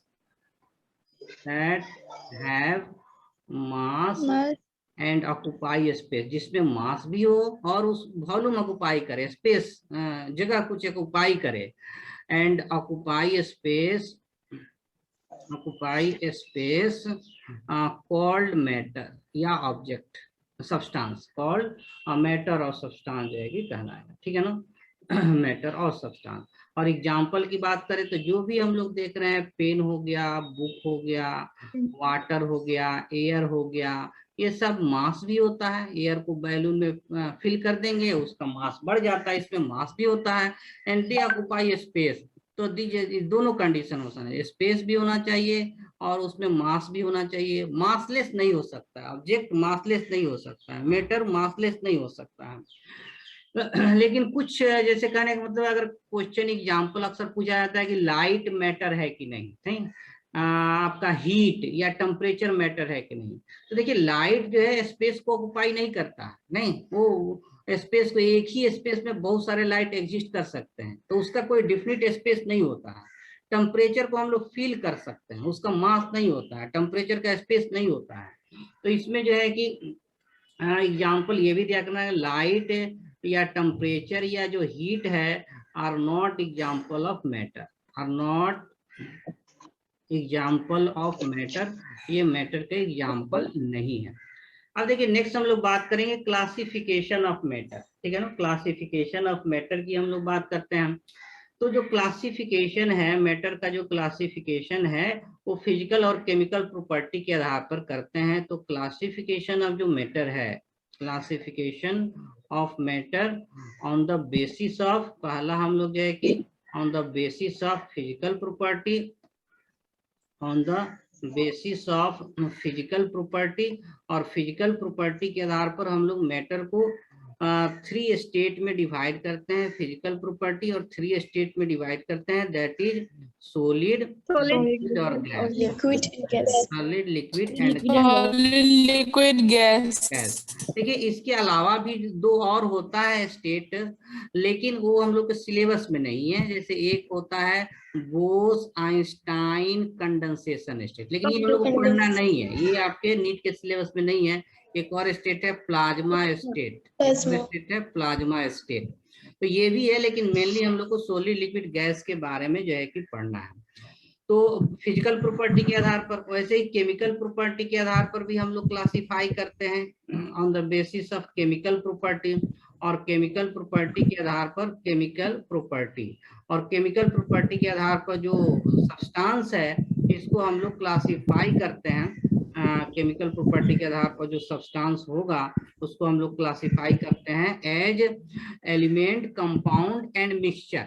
and occupy space, जिसमें मास भी हो और उस वॉल्यूम ऑक्युपाई करे, स्पेस जगह कुछ ऑक्युपाई करे, and occupy space called matter या ऑब्जेक्ट, सब्सटेंस कॉल्ड मैटर और सब्सटेंस जो है कि कहलाएगा, ठीक है ना। मैटर और सब्सटेंस। और एग्जाम्पल की बात करें तो जो भी हम लोग देख रहे हैं, पेन हो गया, बुक हो गया, वाटर हो गया, एयर हो गया, ये सब मास भी होता है। एयर को बैलून में फिल कर देंगे, उसका मास बढ़ जाता है, इसमें मास भी होता है। एंड दे ऑक्युपाई स्पेस, तो दीजिए दोनों कंडीशन हो सकते हैं, स्पेस भी होना चाहिए और उसमें मास भी होना चाहिए। मासलेस नहीं हो सकता है ऑब्जेक्ट, मासलेस नहीं हो सकता है, मैटर मासलेस नहीं हो सकता है। लेकिन कुछ जैसे कहने का मतलब, अगर क्वेश्चन एग्जांपल अक्सर पूछा जाता है कि लाइट मैटर है कि नहीं, नहीं आपका हीट या टेम्परेचर मैटर है कि नहीं, तो देखिए लाइट जो है स्पेस को ऑक्युपाई नहीं करता है, नहीं, वो स्पेस को, एक ही स्पेस में बहुत सारे लाइट एग्जिस्ट कर सकते हैं, तो उसका कोई डिफिनिट स्पेस नहीं होता है। टेम्परेचर को हम लोग फील कर सकते हैं, उसका मास नहीं होता है, टेम्परेचर का स्पेस नहीं होता है। तो इसमें जो है कि एग्जाम्पल ये भी देखना है, लाइट या टेम्परेचर या जो हीट है are not example of matter, are not example of matter, ये मैटर के एग्जाम्पल नहीं है। अब देखिए नेक्स्ट हम लोग बात करेंगे क्लासिफिकेशन ऑफ मैटर, ठीक है ना। क्लासिफिकेशन ऑफ मैटर की हम लोग बात करते हैं। तो जो क्लासिफिकेशन है मैटर का, जो क्लासिफिकेशन है वो फिजिकल और केमिकल प्रॉपर्टी के आधार पर करते हैं। तो क्लासिफिकेशन ऑफ जो मैटर है, classification of matter on the basis of, पहला हम लोग जो है कि on the basis of physical property, on the basis of physical property, और फिजिकल प्रॉपर्टी के आधार पर हम लोग मैटर को 3 स्टेट में डिवाइड करते हैं, फिजिकल प्रॉपर्टी, और 3 स्टेट में डिवाइड करते हैं, दैट इज सॉलिड, लिक्विड और gas, solid, liquid and gas. देखिए इसके अलावा भी 2 और होता है स्टेट, लेकिन वो हम लोग के सिलेबस में नहीं है। जैसे एक होता है बोस-आइंस्टाइन कंडेंसेशन स्टेट, लेकिन ये हम लोग को पढ़ना नहीं है, ये आपके नीट के सिलेबस में नहीं है। एक और स्टेट है प्लाज्मा स्टेट, स्टेट है प्लाज्मा स्टेट, तो ये भी है, लेकिन मेनली हम लोग को सॉलिड, लिक्विड, गैस के बारे में जो है कि पढ़ना है। तो फिजिकल प्रॉपर्टी के आधार पर, वैसे ही केमिकल प्रॉपर्टी के आधार पर भी हम लोग क्लासिफाई करते हैं on the basis of chemical property, और केमिकल प्रॉपर्टी के आधार पर केमिकल प्रॉपर्टी, और केमिकल प्रॉपर्टी के आधार पर जो सब्सटेंस है इसको हम लोग क्लासिफाई करते हैं। केमिकल प्रॉपर्टी के आधार पर जो सब्सटेंस होगा उसको हम लोग क्लासिफाई करते हैं as element, compound and mixture,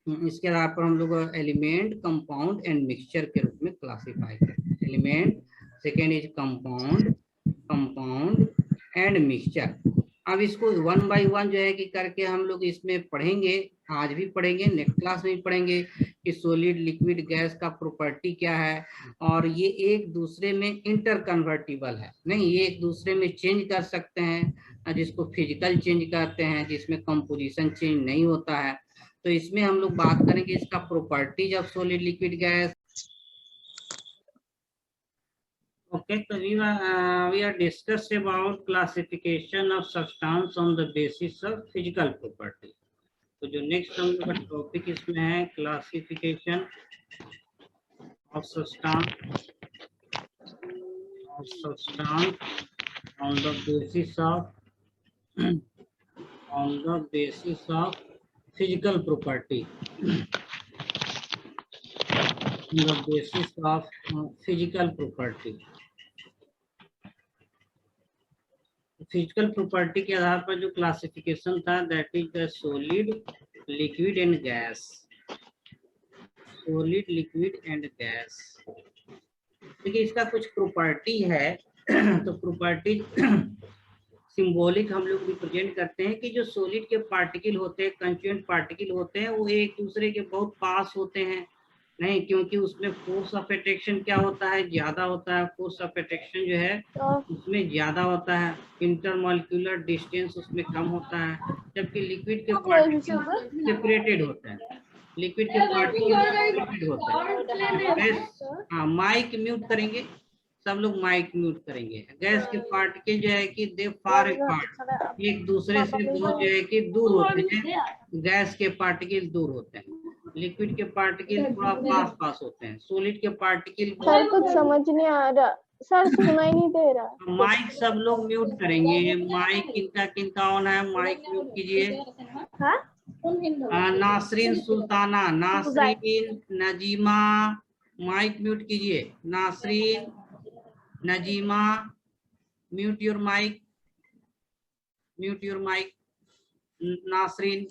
इसके आधार पर हम लोग एलिमेंट, कंपाउंड एंड मिक्सचर के रूप में क्लासिफाई करते हैं। Element, second is compound, compound and mixture. अब इसको वन बाय वन जो है कि करके हम लोग इसमें पढ़ेंगे, आज भी पढ़ेंगे, नेक्स्ट क्लास में भी पढ़ेंगे कि सॉलिड, लिक्विड, गैस का प्रॉपर्टी क्या है, और ये एक दूसरे में इंटर कन्वर्टिबल है, नहीं ये एक दूसरे में चेंज कर सकते हैं, जिसको फिजिकल चेंज कहते हैं, जिसमें कंपोजिशन चेंज नहीं होता है। तो इसमें हम लोग बात करेंगे इसका properties of solid, liquid, gas. Okay, so we are discussed about classification of substance on the basis of physical property. तो जो नेक्स्ट हम लोग का टॉपिक इसमें है classification of substance on the basis of physical property. On the basis of physical property. Physical property के आधार पर जो क्लासिफिकेशन था, that is the solid, liquid and gas. Solid, liquid and gas. देखिए इसका कुछ प्रॉपर्टी है तो प्रॉपर्टी सिंबॉलिक हम लोग रिप्रेजेंट करते हैं कि जो सॉलिड के पार्टिकल होते हैं, कंस्टिट्यूएंट पार्टिकल होते हैं, वो एक दूसरे के बहुत पास होते हैं, नहीं क्योंकि उसमें फोर्स ऑफ अट्रैक्शन क्या होता है, ज्यादा होता है। फोर्स ऑफ अट्रैक्शन जो है उसमें ज्यादा होता है, इंटरमॉलिक्यूलर डिस्टेंस उसमें कम होता है। जबकि लिक्विड के पार्टिकल सेपरेटेड होते हैं, लिक्विड के पार्टिकल सेपरेटेड होते हैं। हाँ, माइक म्यूट करेंगे, सब लोग माइक म्यूट करेंगे। गैस के पार्टिकल जो है कि दे फार अपार्ट, एक दूसरे से बहुत जो है कि दूर होते हैं, गैस के पार्टिकल दूर होते हैं। लिक्विड के पार्टिकल थोड़ा पास पास होते हैं। सॉलिड के पार्टिकल सर कुछ समझ नहीं आ रहा, सर सुनाई नहीं दे रहा। माइक सब लोग म्यूट करेंगे। माइक किनका किनका ऑन है, माइक म्यूट कीजिए। नासरीन सुल्ताना, नासरीन, नजीमा, माइक म्यूट कीजिए। Nasreen, Najima, mute your mic, mute your mic. Nasreen,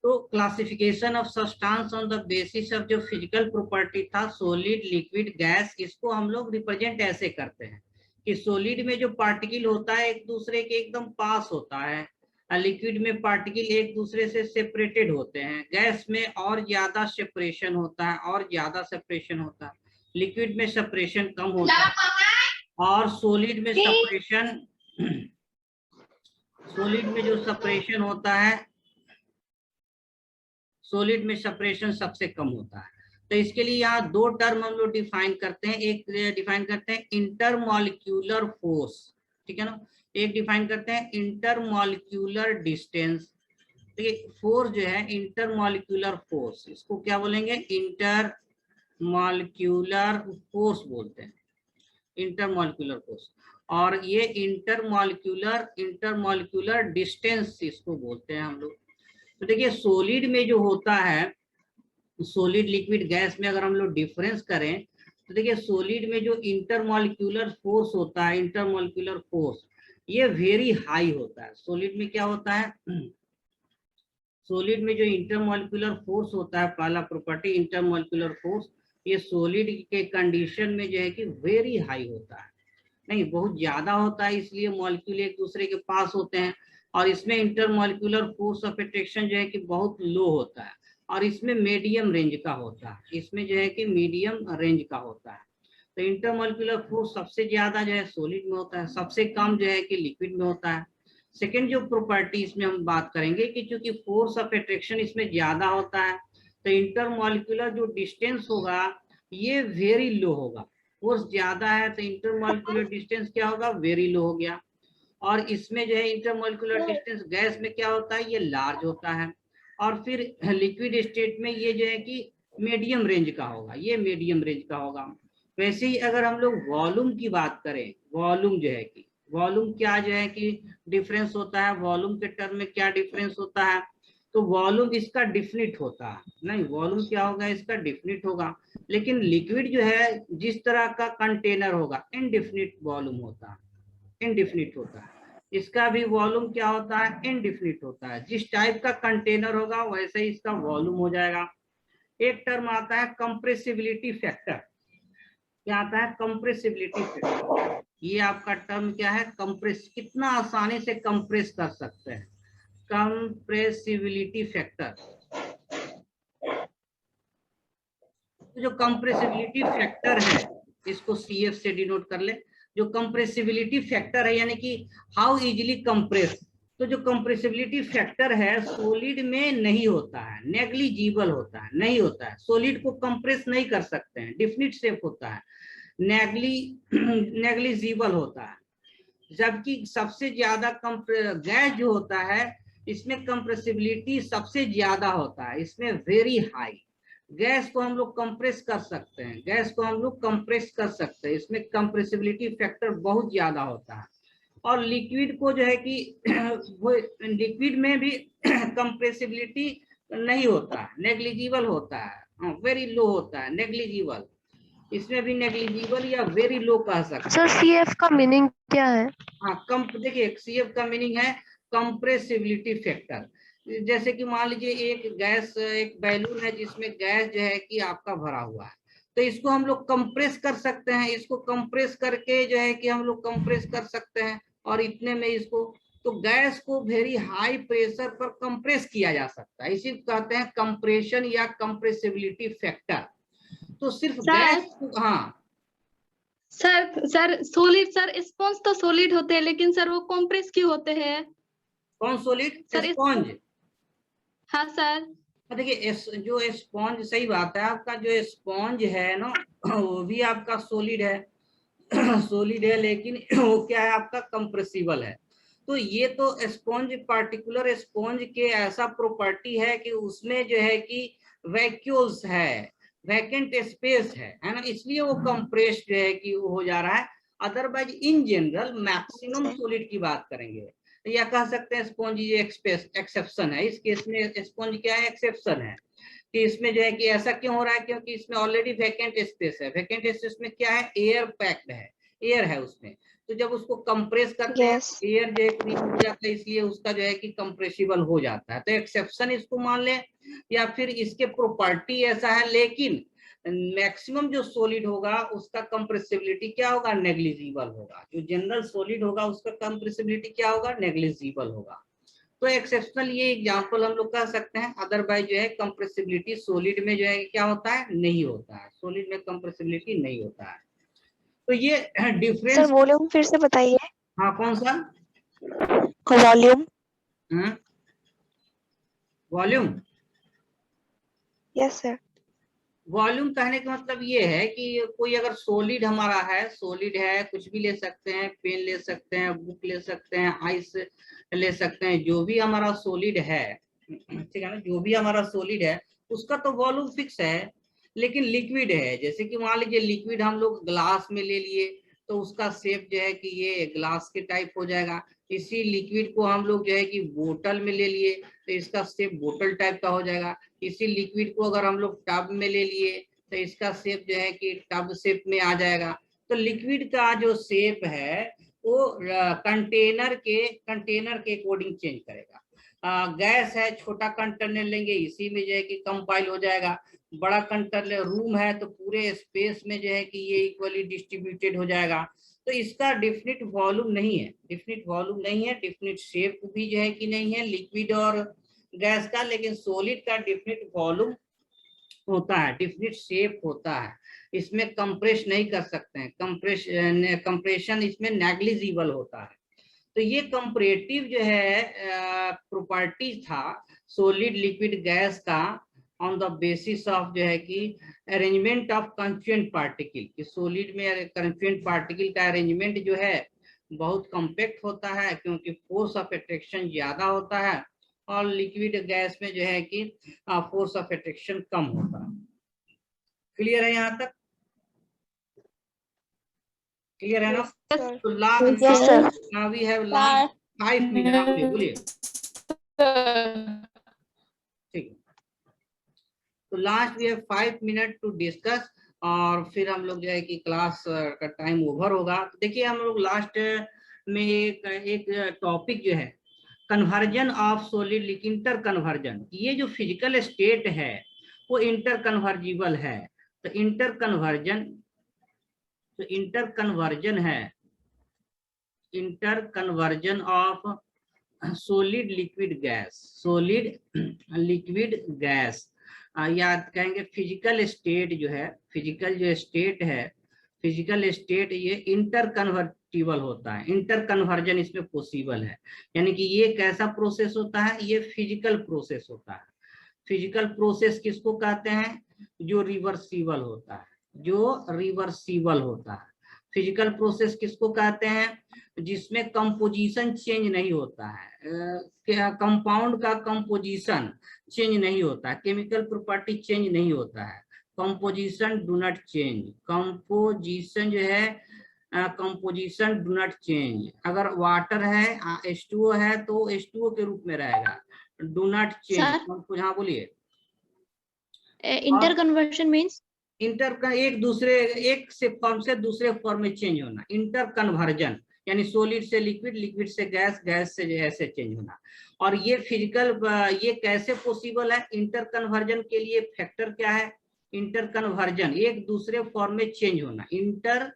तो classification of substance on the basis of जो फिजिकल प्रॉपर्टी था, सॉलिड, लिक्विड, गैस, इसको हम लोग रिप्रेजेंट ऐसे करते हैं कि सॉलिड में जो पार्टिकल होता है एक दूसरे के एकदम पास होता है, लिक्विड में पार्टिकल एक दूसरे से सेपरेटेड होते हैं, गैस में और ज्यादा सेपरेशन होता है, और ज्यादा सेपरेशन होता है, लिक्विड में सेपरेशन कम होता है, और सॉलिड में सेपरेशन, सॉलिड में जो सेपरेशन होता है, सॉलिड में सेपरेशन सबसे कम होता है। तो इसके लिए यहाँ दो टर्म हम लोग डिफाइन करते हैं। एक डिफाइन करते हैं इंटरमॉलिक्यूलर फोर्स, ठीक है ना, एक डिफाइन करते हैं इंटरमॉलिक्यूलर डिस्टेंस। देखिए फोर्स जो है इंटरमॉलिक्यूलर फोर्स, इसको क्या बोलेंगे, इंटरमॉलिक्यूलर फोर्स बोलते हैं, इंटरमॉलिक्यूलर फोर्स। और ये इंटरमॉलिक्यूलर डिस्टेंस इसको बोलते हैं हम लोग। तो देखिए सॉलिड में जो होता है, सॉलिड, लिक्विड, गैस में अगर हम लोग डिफरेंस करें तो देखिए सॉलिड में जो इंटरमॉलिक्यूलर फोर्स होता है, इंटरमॉलिक्यूलर फोर्स ये वेरी हाई होता है। सॉलिड में क्या होता है, सॉलिड में जो इंटरमॉलिक्यूलर फोर्स होता है, पहला प्रॉपर्टी इंटरमॉलिक्यूलर फोर्स, ये सॉलिड के कंडीशन में जो है कि वेरी हाई होता है, नहीं बहुत ज्यादा होता है, इसलिए मॉलिक्यूल एक दूसरे के पास होते हैं। और इसमें इंटरमॉलिक्यूलर फोर्स ऑफ अट्रैक्शन जो है कि बहुत लो होता है, और इसमें मीडियम रेंज का होता है, इसमें जो है कि मीडियम रेंज का होता है। तो इंटरमॉलिक्यूलर फोर्स सबसे ज्यादा जो है सॉलिड में होता है, सबसे कम जो है कि लिक्विड में होता है। सेकेंड जो प्रॉपर्टी इसमें हम बात करेंगे कि चूंकि फोर्स ऑफ अट्रैक्शन इसमें ज्यादा होता है, तो इंटरमॉलिक्यूलर जो डिस्टेंस होगा ये वेरी लो होगा। फोर्स ज्यादा है तो इंटरमॉलिक्यूलर डिस्टेंस क्या होगा, वेरी लो हो गया। और इसमें जो है इंटरमॉलिक्यूलर डिस्टेंस गैस में क्या होता है, ये लार्ज होता है। और फिर लिक्विड स्टेट में ये जो है कि मीडियम रेंज का होगा, ये मीडियम रेंज का होगा। वैसे ही अगर हम लोग वॉल्यूम की बात करें, वॉल्यूम जो है कि वॉल्यूम क्या जो है कि डिफरेंस होता है, वॉल्यूम के टर्म में क्या डिफरेंस होता है, तो वॉल्यूम इसका डिफिनिट होता है, नहीं वॉल्यूम क्या होगा, इसका डिफिनिट होगा। लेकिन लिक्विड जो है जिस तरह का कंटेनर होगा, इनडिफिनिट वॉल्यूम होता है, इनडिफिनिट होता है। इसका भी वॉल्यूम क्या होता है, इनडिफिनिट होता है। जिस टाइप का कंटेनर होगा वैसे ही इसका वॉल्यूम हो जाएगा। एक टर्म आता है कंप्रेसिबिलिटी फैक्टर। क्या आता है, कंप्रेसिबिलिटी फैक्टर। ये आपका टर्म क्या है, कंप्रेस, कितना आसानी से कंप्रेस कर सकते हैं, कंप्रेसिबिलिटी फैक्टर। जो कंप्रेसिबिलिटी फैक्टर है इसको CF से डिनोट कर ले। जो कंप्रेसिबिलिटी फैक्टर है यानी कि हाउ इजीली कंप्रेस, तो जो कंप्रेसिबिलिटी फैक्टर है सॉलिड में नहीं होता है, नेग्लिजिबल होता है, नहीं होता है। सॉलिड को कंप्रेस नहीं कर सकते हैं, डिफिनिट शेप होता है, नेग्लिजिबल होता है। जबकि सबसे ज्यादा गैस जो होता है इसमें कंप्रेसिबिलिटी सबसे ज्यादा होता है, इसमें वेरी हाई। गैस को हम लोग कंप्रेस कर सकते हैं, गैस को हम लोग कंप्रेस कर सकते हैं, इसमें कंप्रेसिबिलिटी फैक्टर बहुत ज्यादा होता है। और लिक्विड को जो है कि वो लिक्विड में भी कंप्रेसिबिलिटी नहीं होता है, नेग्लिजिबल होता है, वेरी लो होता है, नेग्लिजिबल। इसमें भी नेग्लिजिबल या वेरी लो कह सकते सर CF का मीनिंग क्या है? हाँ, देखिए CF का मीनिंग है कंप्रेसिबिलिटी फैक्टर। जैसे कि मान लीजिए एक गैस, एक बैलून है जिसमें गैस जो है कि आपका भरा हुआ है, तो इसको हम लोग कंप्रेस कर सकते हैं, इसको कंप्रेस करके जो है कि हम लोग कंप्रेस कर सकते हैं और इतने में इसको, तो गैस को वेरी हाई प्रेशर पर कंप्रेस किया जा सकता है, इसी को कहते हैं कंप्रेशन या कंप्रेसिबिलिटी फैक्टर। तो सिर्फ गैस, हाँ सर सॉलिड, सर स्पॉन्ज तो सॉलिड होते हैं लेकिन सर वो कॉम्प्रेस क्यों होते हैं? कौन सॉलिड, सर स्पॉन्ज। हाँ सर। देखिए जो स्पॉन्ज, सही बात है, आपका जो स्पॉन्ज है ना वो भी आपका सॉलिड है सॉलिड है, लेकिन वो क्या है आपका कंप्रेसिबल है। तो ये तो स्पॉन्ज, पार्टिकुलर स्पॉन्ज के ऐसा प्रॉपर्टी है कि उसमें जो है कि वैक्यूल्स है, वैकेंट स्पेस है ना, इसलिए वो कंप्रेस जो है कि वो हो जा रहा है। Otherwise in general maximum solid की बात करेंगे, या कह सकते हैं स्पॉन्ज ये एक्सेप्शन है। इस केस में स्पॉन्ज क्या है, एक्सेप्शन है कि इसमें जो है कि ऐसा क्यों हो रहा है, क्योंकि इसमें ऑलरेडी वैकेंट स्पेस है। वैकेंट स्पेस में क्या है, एयर पैक्ड है, एयर है उसमें। तो जब उसको कंप्रेस करते हैं एयर जो है फ्री हो जाता है, इसलिए उसका जो है कि कंप्रेसिबल हो जाता है। तो एक्सेप्शन इसको मान लें, या फिर इसके प्रॉपर्टी ऐसा है। लेकिन मैक्सिमम जो सॉलिड होगा उसका कंप्रेसिबिलिटी क्या होगा, नेग्लिजिबल होगा। जो जनरल सॉलिड होगा उसका कंप्रेसिबिलिटी क्या होगा, नेग्लिजिबल होगा। तो एक्सेप्शनल ये एग्जांपल हम लोग कह सकते हैं। अदरवाइज जो है कंप्रेसिबिलिटी सॉलिड में जो है क्या होता है, नहीं होता है, सॉलिड में कंप्रेसिबिलिटी नहीं होता है। तो ये डिफरेंस। सर वॉल्यूम फिर से बताइए। हाँ, कौन सा volume? Volume? Yes sir. Volume कहने का मतलब ये है कि कोई अगर सॉलिड हमारा है, सॉलिड है, कुछ भी ले सकते हैं, पेन ले सकते हैं, बुक ले सकते हैं, आइस ले सकते हैं, जो भी हमारा सॉलिड है, ठीक है ना, जो भी हमारा सॉलिड है उसका तो वॉल्यूम फिक्स है। लेकिन लिक्विड है, जैसे कि मान लीजिए लिक्विड हम लोग ग्लास में ले लिए, तो उसका शेप जो है कि ये ग्लास के टाइप हो जाएगा। इसी लिक्विड को हम लोग जो है कि बोतल में ले लिए तो इसका शेप बोतल टाइप का हो जाएगा। इसी लिक्विड को अगर हम लोग टब में ले लिए तो इसका शेप जो है कि टब शेप में आ जाएगा। तो लिक्विड का जो शेप है वो कंटेनर के अकॉर्डिंग चेंज करेगा। गैस है, छोटा कंटेनर लेंगे, इसी में जो है कि कंपाइल हो जाएगा। बड़ा कंटेनर रूम है तो पूरे स्पेस में जो है कि ये इक्वली डिस्ट्रीब्यूटेड हो जाएगा। तो इसका डेफिनिट वॉल्यूम नहीं है, डेफिनिट वॉल्यूम नहीं है, डेफिनिट शेप भी जो है कि नहीं है लिक्विड और गैस का। लेकिन सॉलिड का डेफिनिट वॉल्यूम होता है, डेफिनिट शेप होता है, इसमें कंप्रेस नहीं कर सकते हैं, कंप्रेशन इसमें नेग्लिजिबल होता है। तो ये कंपैरेटिव जो है प्रॉपर्टीज था सॉलिड, लिक्विड, गैस का, ऑन द बेसिस ऑफ जो है कि अरेंजमेंट ऑफ कंस्टिट्यूएंट पार्टिकल। कि सॉलिड में कंस्टिट्यूएंट पार्टिकल का अरेंजमेंट जो है बहुत कॉम्पैक्ट होता है क्योंकि फोर्स ऑफ अट्रैक्शन ज्यादा होता है, और लिक्विड गैस में जो है कि फोर्स ऑफ अट्रैक्शन कम होता है। क्लियर है यहाँ तक? क्लियर है ना? तो now we have last 5 minutes। बोलिए। ठीक है, तो last we have 5 minute to discuss, और फिर हम लोग जो है कि क्लास का टाइम ओवर होगा। तो देखिए हम लोग लास्ट में एक टॉपिक जो है conversion of solid liquid, inter conversion. ये जो फिजिकल स्टेट है वो इंटर कन्वर्जिबल है। तो इंटर कन्वर्जन है, inter conversion of solid liquid gas, याद कहेंगे फिजिकल स्टेट जो है, फिजिकल स्टेट ये इंटर कन्वर्टिबल होता है, इंटर कन्वर्जन इसमें पॉसिबल है। यानी कि ये कैसा प्रोसेस होता है, ये फिजिकल प्रोसेस होता है। फिजिकल प्रोसेस किसको कहते हैं, जो रिवर्सिबल होता है, फिजिकल प्रोसेस किसको कहते हैं, जिसमें कंपोजिशन चेंज नहीं होता है, कंपाउंड का कंपोजिशन चेंज नहीं होता है, केमिकल प्रॉपर्टी चेंज नहीं होता है, composition do not change, composition जो है कंपोजिशन डू नॉट चेंज। अगर वाटर है H2O है तो H2O के रूप में रहेगा, डू नॉट चेंज। हाँ बोलिए। इंटर कन्वर्शन मीन्स इंटर का एक से फॉर्म से दूसरे फॉर्म में चेंज होना, इंटर कन्वर्जन यानी सॉलिड से लिक्विड, लिक्विड से गैस, गैस से ऐसे चेंज होना। और ये फिजिकल ये कैसे पॉसिबल है, इंटर कन्वर्जन के लिए फैक्टर क्या है, इंटर कन्वर्जन एक दूसरे फॉर्म में चेंज होना। इंटर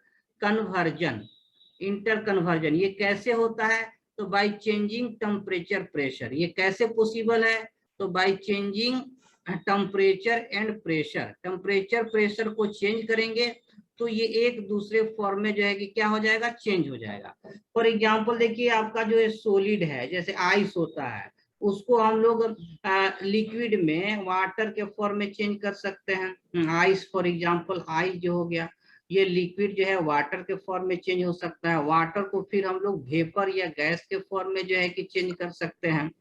कन्वर्जन ये कैसे होता है, तो बाय चेंजिंग टेम्परेचर प्रेशर। ये कैसे पॉसिबल है, तो by changing temperature and pressure, temperature pressure को चेंज करेंगे तो ये एक दूसरे फॉर्म में जो है कि क्या हो जाएगा, चेंज हो जाएगा। फॉर एग्जांपल देखिए आपका जो सॉलिड है, जैसे आइस होता है, उसको हम लोग लिक्विड में वाटर के फॉर्म में चेंज कर सकते हैं। आइस फॉर एग्जांपल, आइस जो हो गया ये लिक्विड जो है वाटर के फॉर्म में चेंज हो सकता है। वाटर को फिर हम लोग वेपर या गैस के फॉर्म में जो है कि चेंज कर सकते हैं,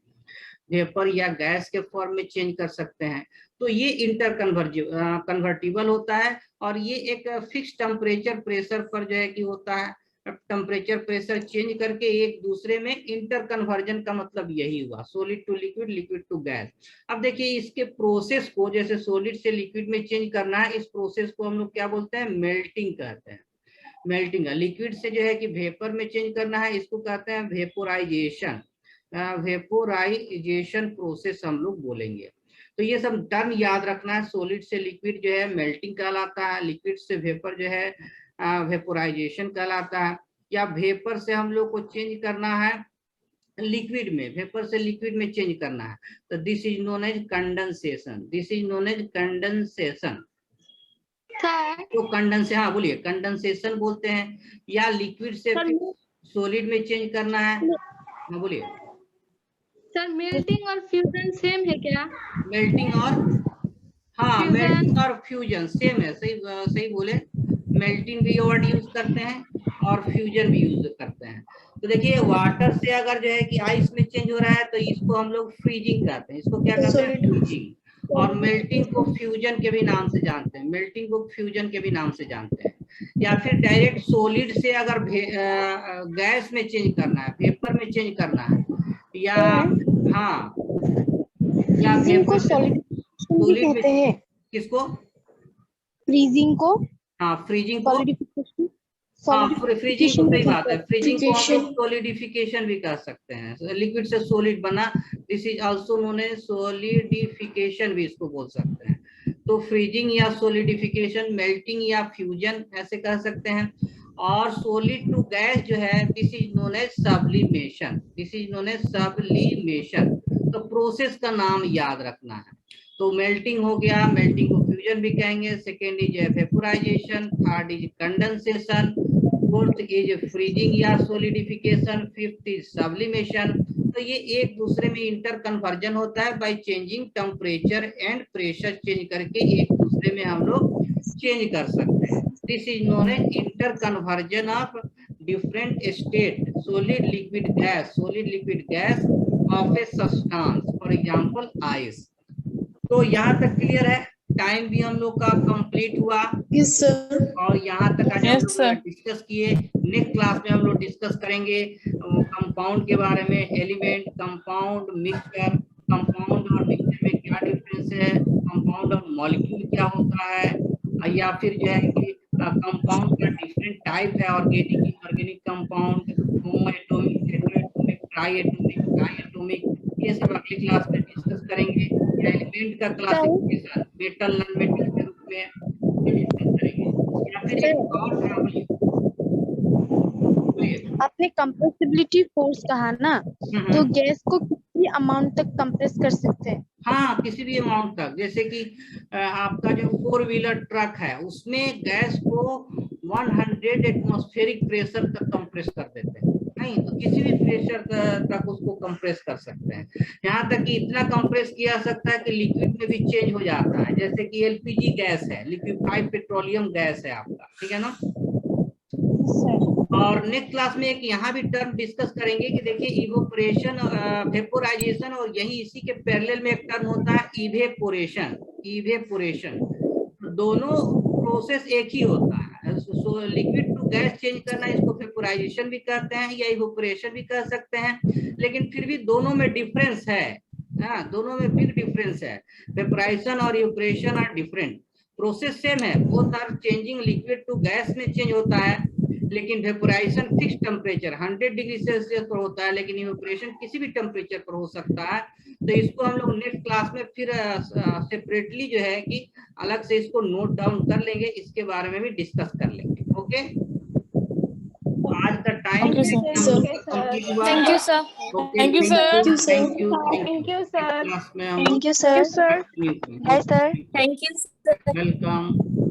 वेपर या गैस के फॉर्म में चेंज कर सकते हैं। तो ये इंटर कन्वर्टिबल होता है और ये एक फिक्स टेम्परेचर प्रेशर पर जो है कि होता है। टेम्परेचर प्रेशर चेंज करके एक दूसरे में इंटर कन्वर्जन का मतलब यही हुआ, solid to liquid, liquid to gas. अब देखिए इसके प्रोसेस को, जैसे सॉलिड से लिक्विड में चेंज करना है, इस प्रोसेस को हम लोग क्या बोलते हैं, मेल्टिंग कहते हैं। मेल्टिंग है। लिक्विड से जो है कि वेपर में चेंज करना है, इसको कहते हैं वेपोराइजेशन, वेपोराइजेशन प्रोसेस हम लोग बोलेंगे। तो ये सब टर्म याद रखना है। सॉलिड से लिक्विड जो है मेल्टिंग कहलाता है, लिक्विड से वेपर जो है वेपोराइजेशन कहलाता है। या वेपर से हम लोग को चेंज करना है लिक्विड में, वेपर से लिक्विड में चेंज करना है, तो this is known as condensation, this is known as condensation. तो कंडेंसेशन, हाँ बोलिए, कंडेंसेशन बोलते हैं। या लिक्विड से सॉलिड में चेंज करना है, हाँ बोलिए। सर मेल्टिंग और फ्यूजन सेम है क्या? मेल्टिंग और, हाँ मेल्टिंग और फ्यूजन सेम है, सही बोले। मेल्टिंग भी वर्ड यूज करते हैं और फ्यूजन भी यूज करते हैं। तो देखिए वाटर से अगर जो है कि आइस में चेंज हो रहा है तो इसको हम लोग फ्रीजिंग कहते हैं, इसको क्या कहते हैं, फ्रीजिंग। और मेल्टिंग को फ्यूजन के भी नाम से जानते हैं, मेल्टिंग को फ्यूजन के भी नाम से जानते हैं। या फिर डायरेक्ट सॉलिड से अगर गैस में चेंज करना है, वेपर में चेंज करना है, या हाँ या वेपर सॉलिड में, किसको, फ्रीजिंग को, हाँ फ्रीजिंग को, हाँ फ्रीजिंग को, सही बात है, फ्रीजिंग को हम लोग सॉलिडिफिकेशन भी कर सकते हैं। लिक्विड से सॉलिड बना, this is also known as solidification भी इसको बोल सकते हैं। तो फ्रीजिंग या सॉलिडिफिकेशन, मेल्टिंग या फ्यूजन ऐसे कह सकते हैं। और सॉलिड टू गैस जो है, this is known as sublimation, this is known as sublimation. तो प्रोसेस का नाम याद रखना है। तो मेल्टिंग हो गया, मेल्टिंग को फ्यूजन भी कहेंगे। Second is vaporisation, third is condensation, fourth is freezing या सॉलिडिफिकेशन, फिफ्थ इज सब्लिमेशन। तो ये एक दूसरे में इंटर कन्वर्जन होता है by changing temperature and pressure, change करके एक दूसरे में हम लोग चेंज कर सकते हैं। This is known as interconversion of different state, solid liquid gas of a substance, for example ice. तो यहाँ तक क्लियर है, टाइम भी हम लोग का कंप्लीट हुआ। Yes sir. और यहाँ तक आज हम लोग डिस्कस किए। नेक्स्ट क्लास में हम लोग डिस्कस करेंगे कंपाउंड के बारे में, एलिमेंट, कंपाउंड, मिक्सचर, कंपाउंड और मिक्सचर में क्या डिफरेंस है, कंपाउंड और मॉलिक्यूल क्या होता है, या फिर जो है कि कंपाउंड का डिफरेंट टाइप है, ऑर्गेनिक ऑर्गेनिक कंपाउंड, होमोएटॉमिक, हेटेरोएटॉमिक, ट्राइएटॉमिक, ये सब अगली क्लास में डिस्कस करेंगे। एलिमेंट का क्लासिफिकेशन मेटल नॉन मेटल के रूप में ये डिस्कस करेंगे। या फिर एक और आपने कंप्रेसिबिलिटी फोर्स कहा ना, तो गैस को कितनी अमाउंट तक कंप्रेस कर सकते हैं? हाँ, किसी भी अमाउंट तक। जैसे कि आपका जो 4 व्हीलर ट्रक है उसमें गैस को 100 एटमॉस्फेरिक प्रेशर तक कंप्रेस कर देते हैं। नहीं तो किसी भी प्रेशर तक उसको कंप्रेस कर सकते हैं। यहाँ तक कि इतना कंप्रेस किया सकता है कि लिक्विड में भी चेंज हो जाता है। जैसे कि एलपीजी गैस है, लिक्विफाइड पेट्रोलियम गैस है आपका, ठीक है ना। और नेक्स्ट क्लास में एक यहाँ भी टर्म डिस्कस करेंगे कि देखिए इवोपरेशन, वेपोराइजेशन, और यही इसी के पैरेलल में एक टर्म होता है इवेपोरेशन। इवेपोरेशन दोनों प्रोसेस एक ही होता है। So liquid to gas change करना, इसको वेपोराइजेशन भी कहते हैं या इवोपरेशन भी कह सकते हैं, लेकिन फिर भी दोनों में डिफरेंस है। हाँ, दोनों में बिग डिफरेंस है। वेपोराइजेशन और evaporation are different, process same है, both are changing liquid to gas में चेंज होता है, लेकिन vaporisation fix temperature 100 degree Celsius पर होता है, लेकिन इवेपोरेशन किसी भी टेम्परेचर पर हो सकता है। तो इसको हम लोग नेक्स्ट क्लास में फिर सेपरेटली जो है कि अलग से इसको नोट डाउन कर लेंगे, इसके बारे में भी डिस्कस कर लेंगे। ओके, आज का टाइम कंप्लीट हुआ। Thank you sir. Thank you sir. Thank you sir. Class में हम थैंक यू सर। लोग bye sir. Thank you sir. Welcome.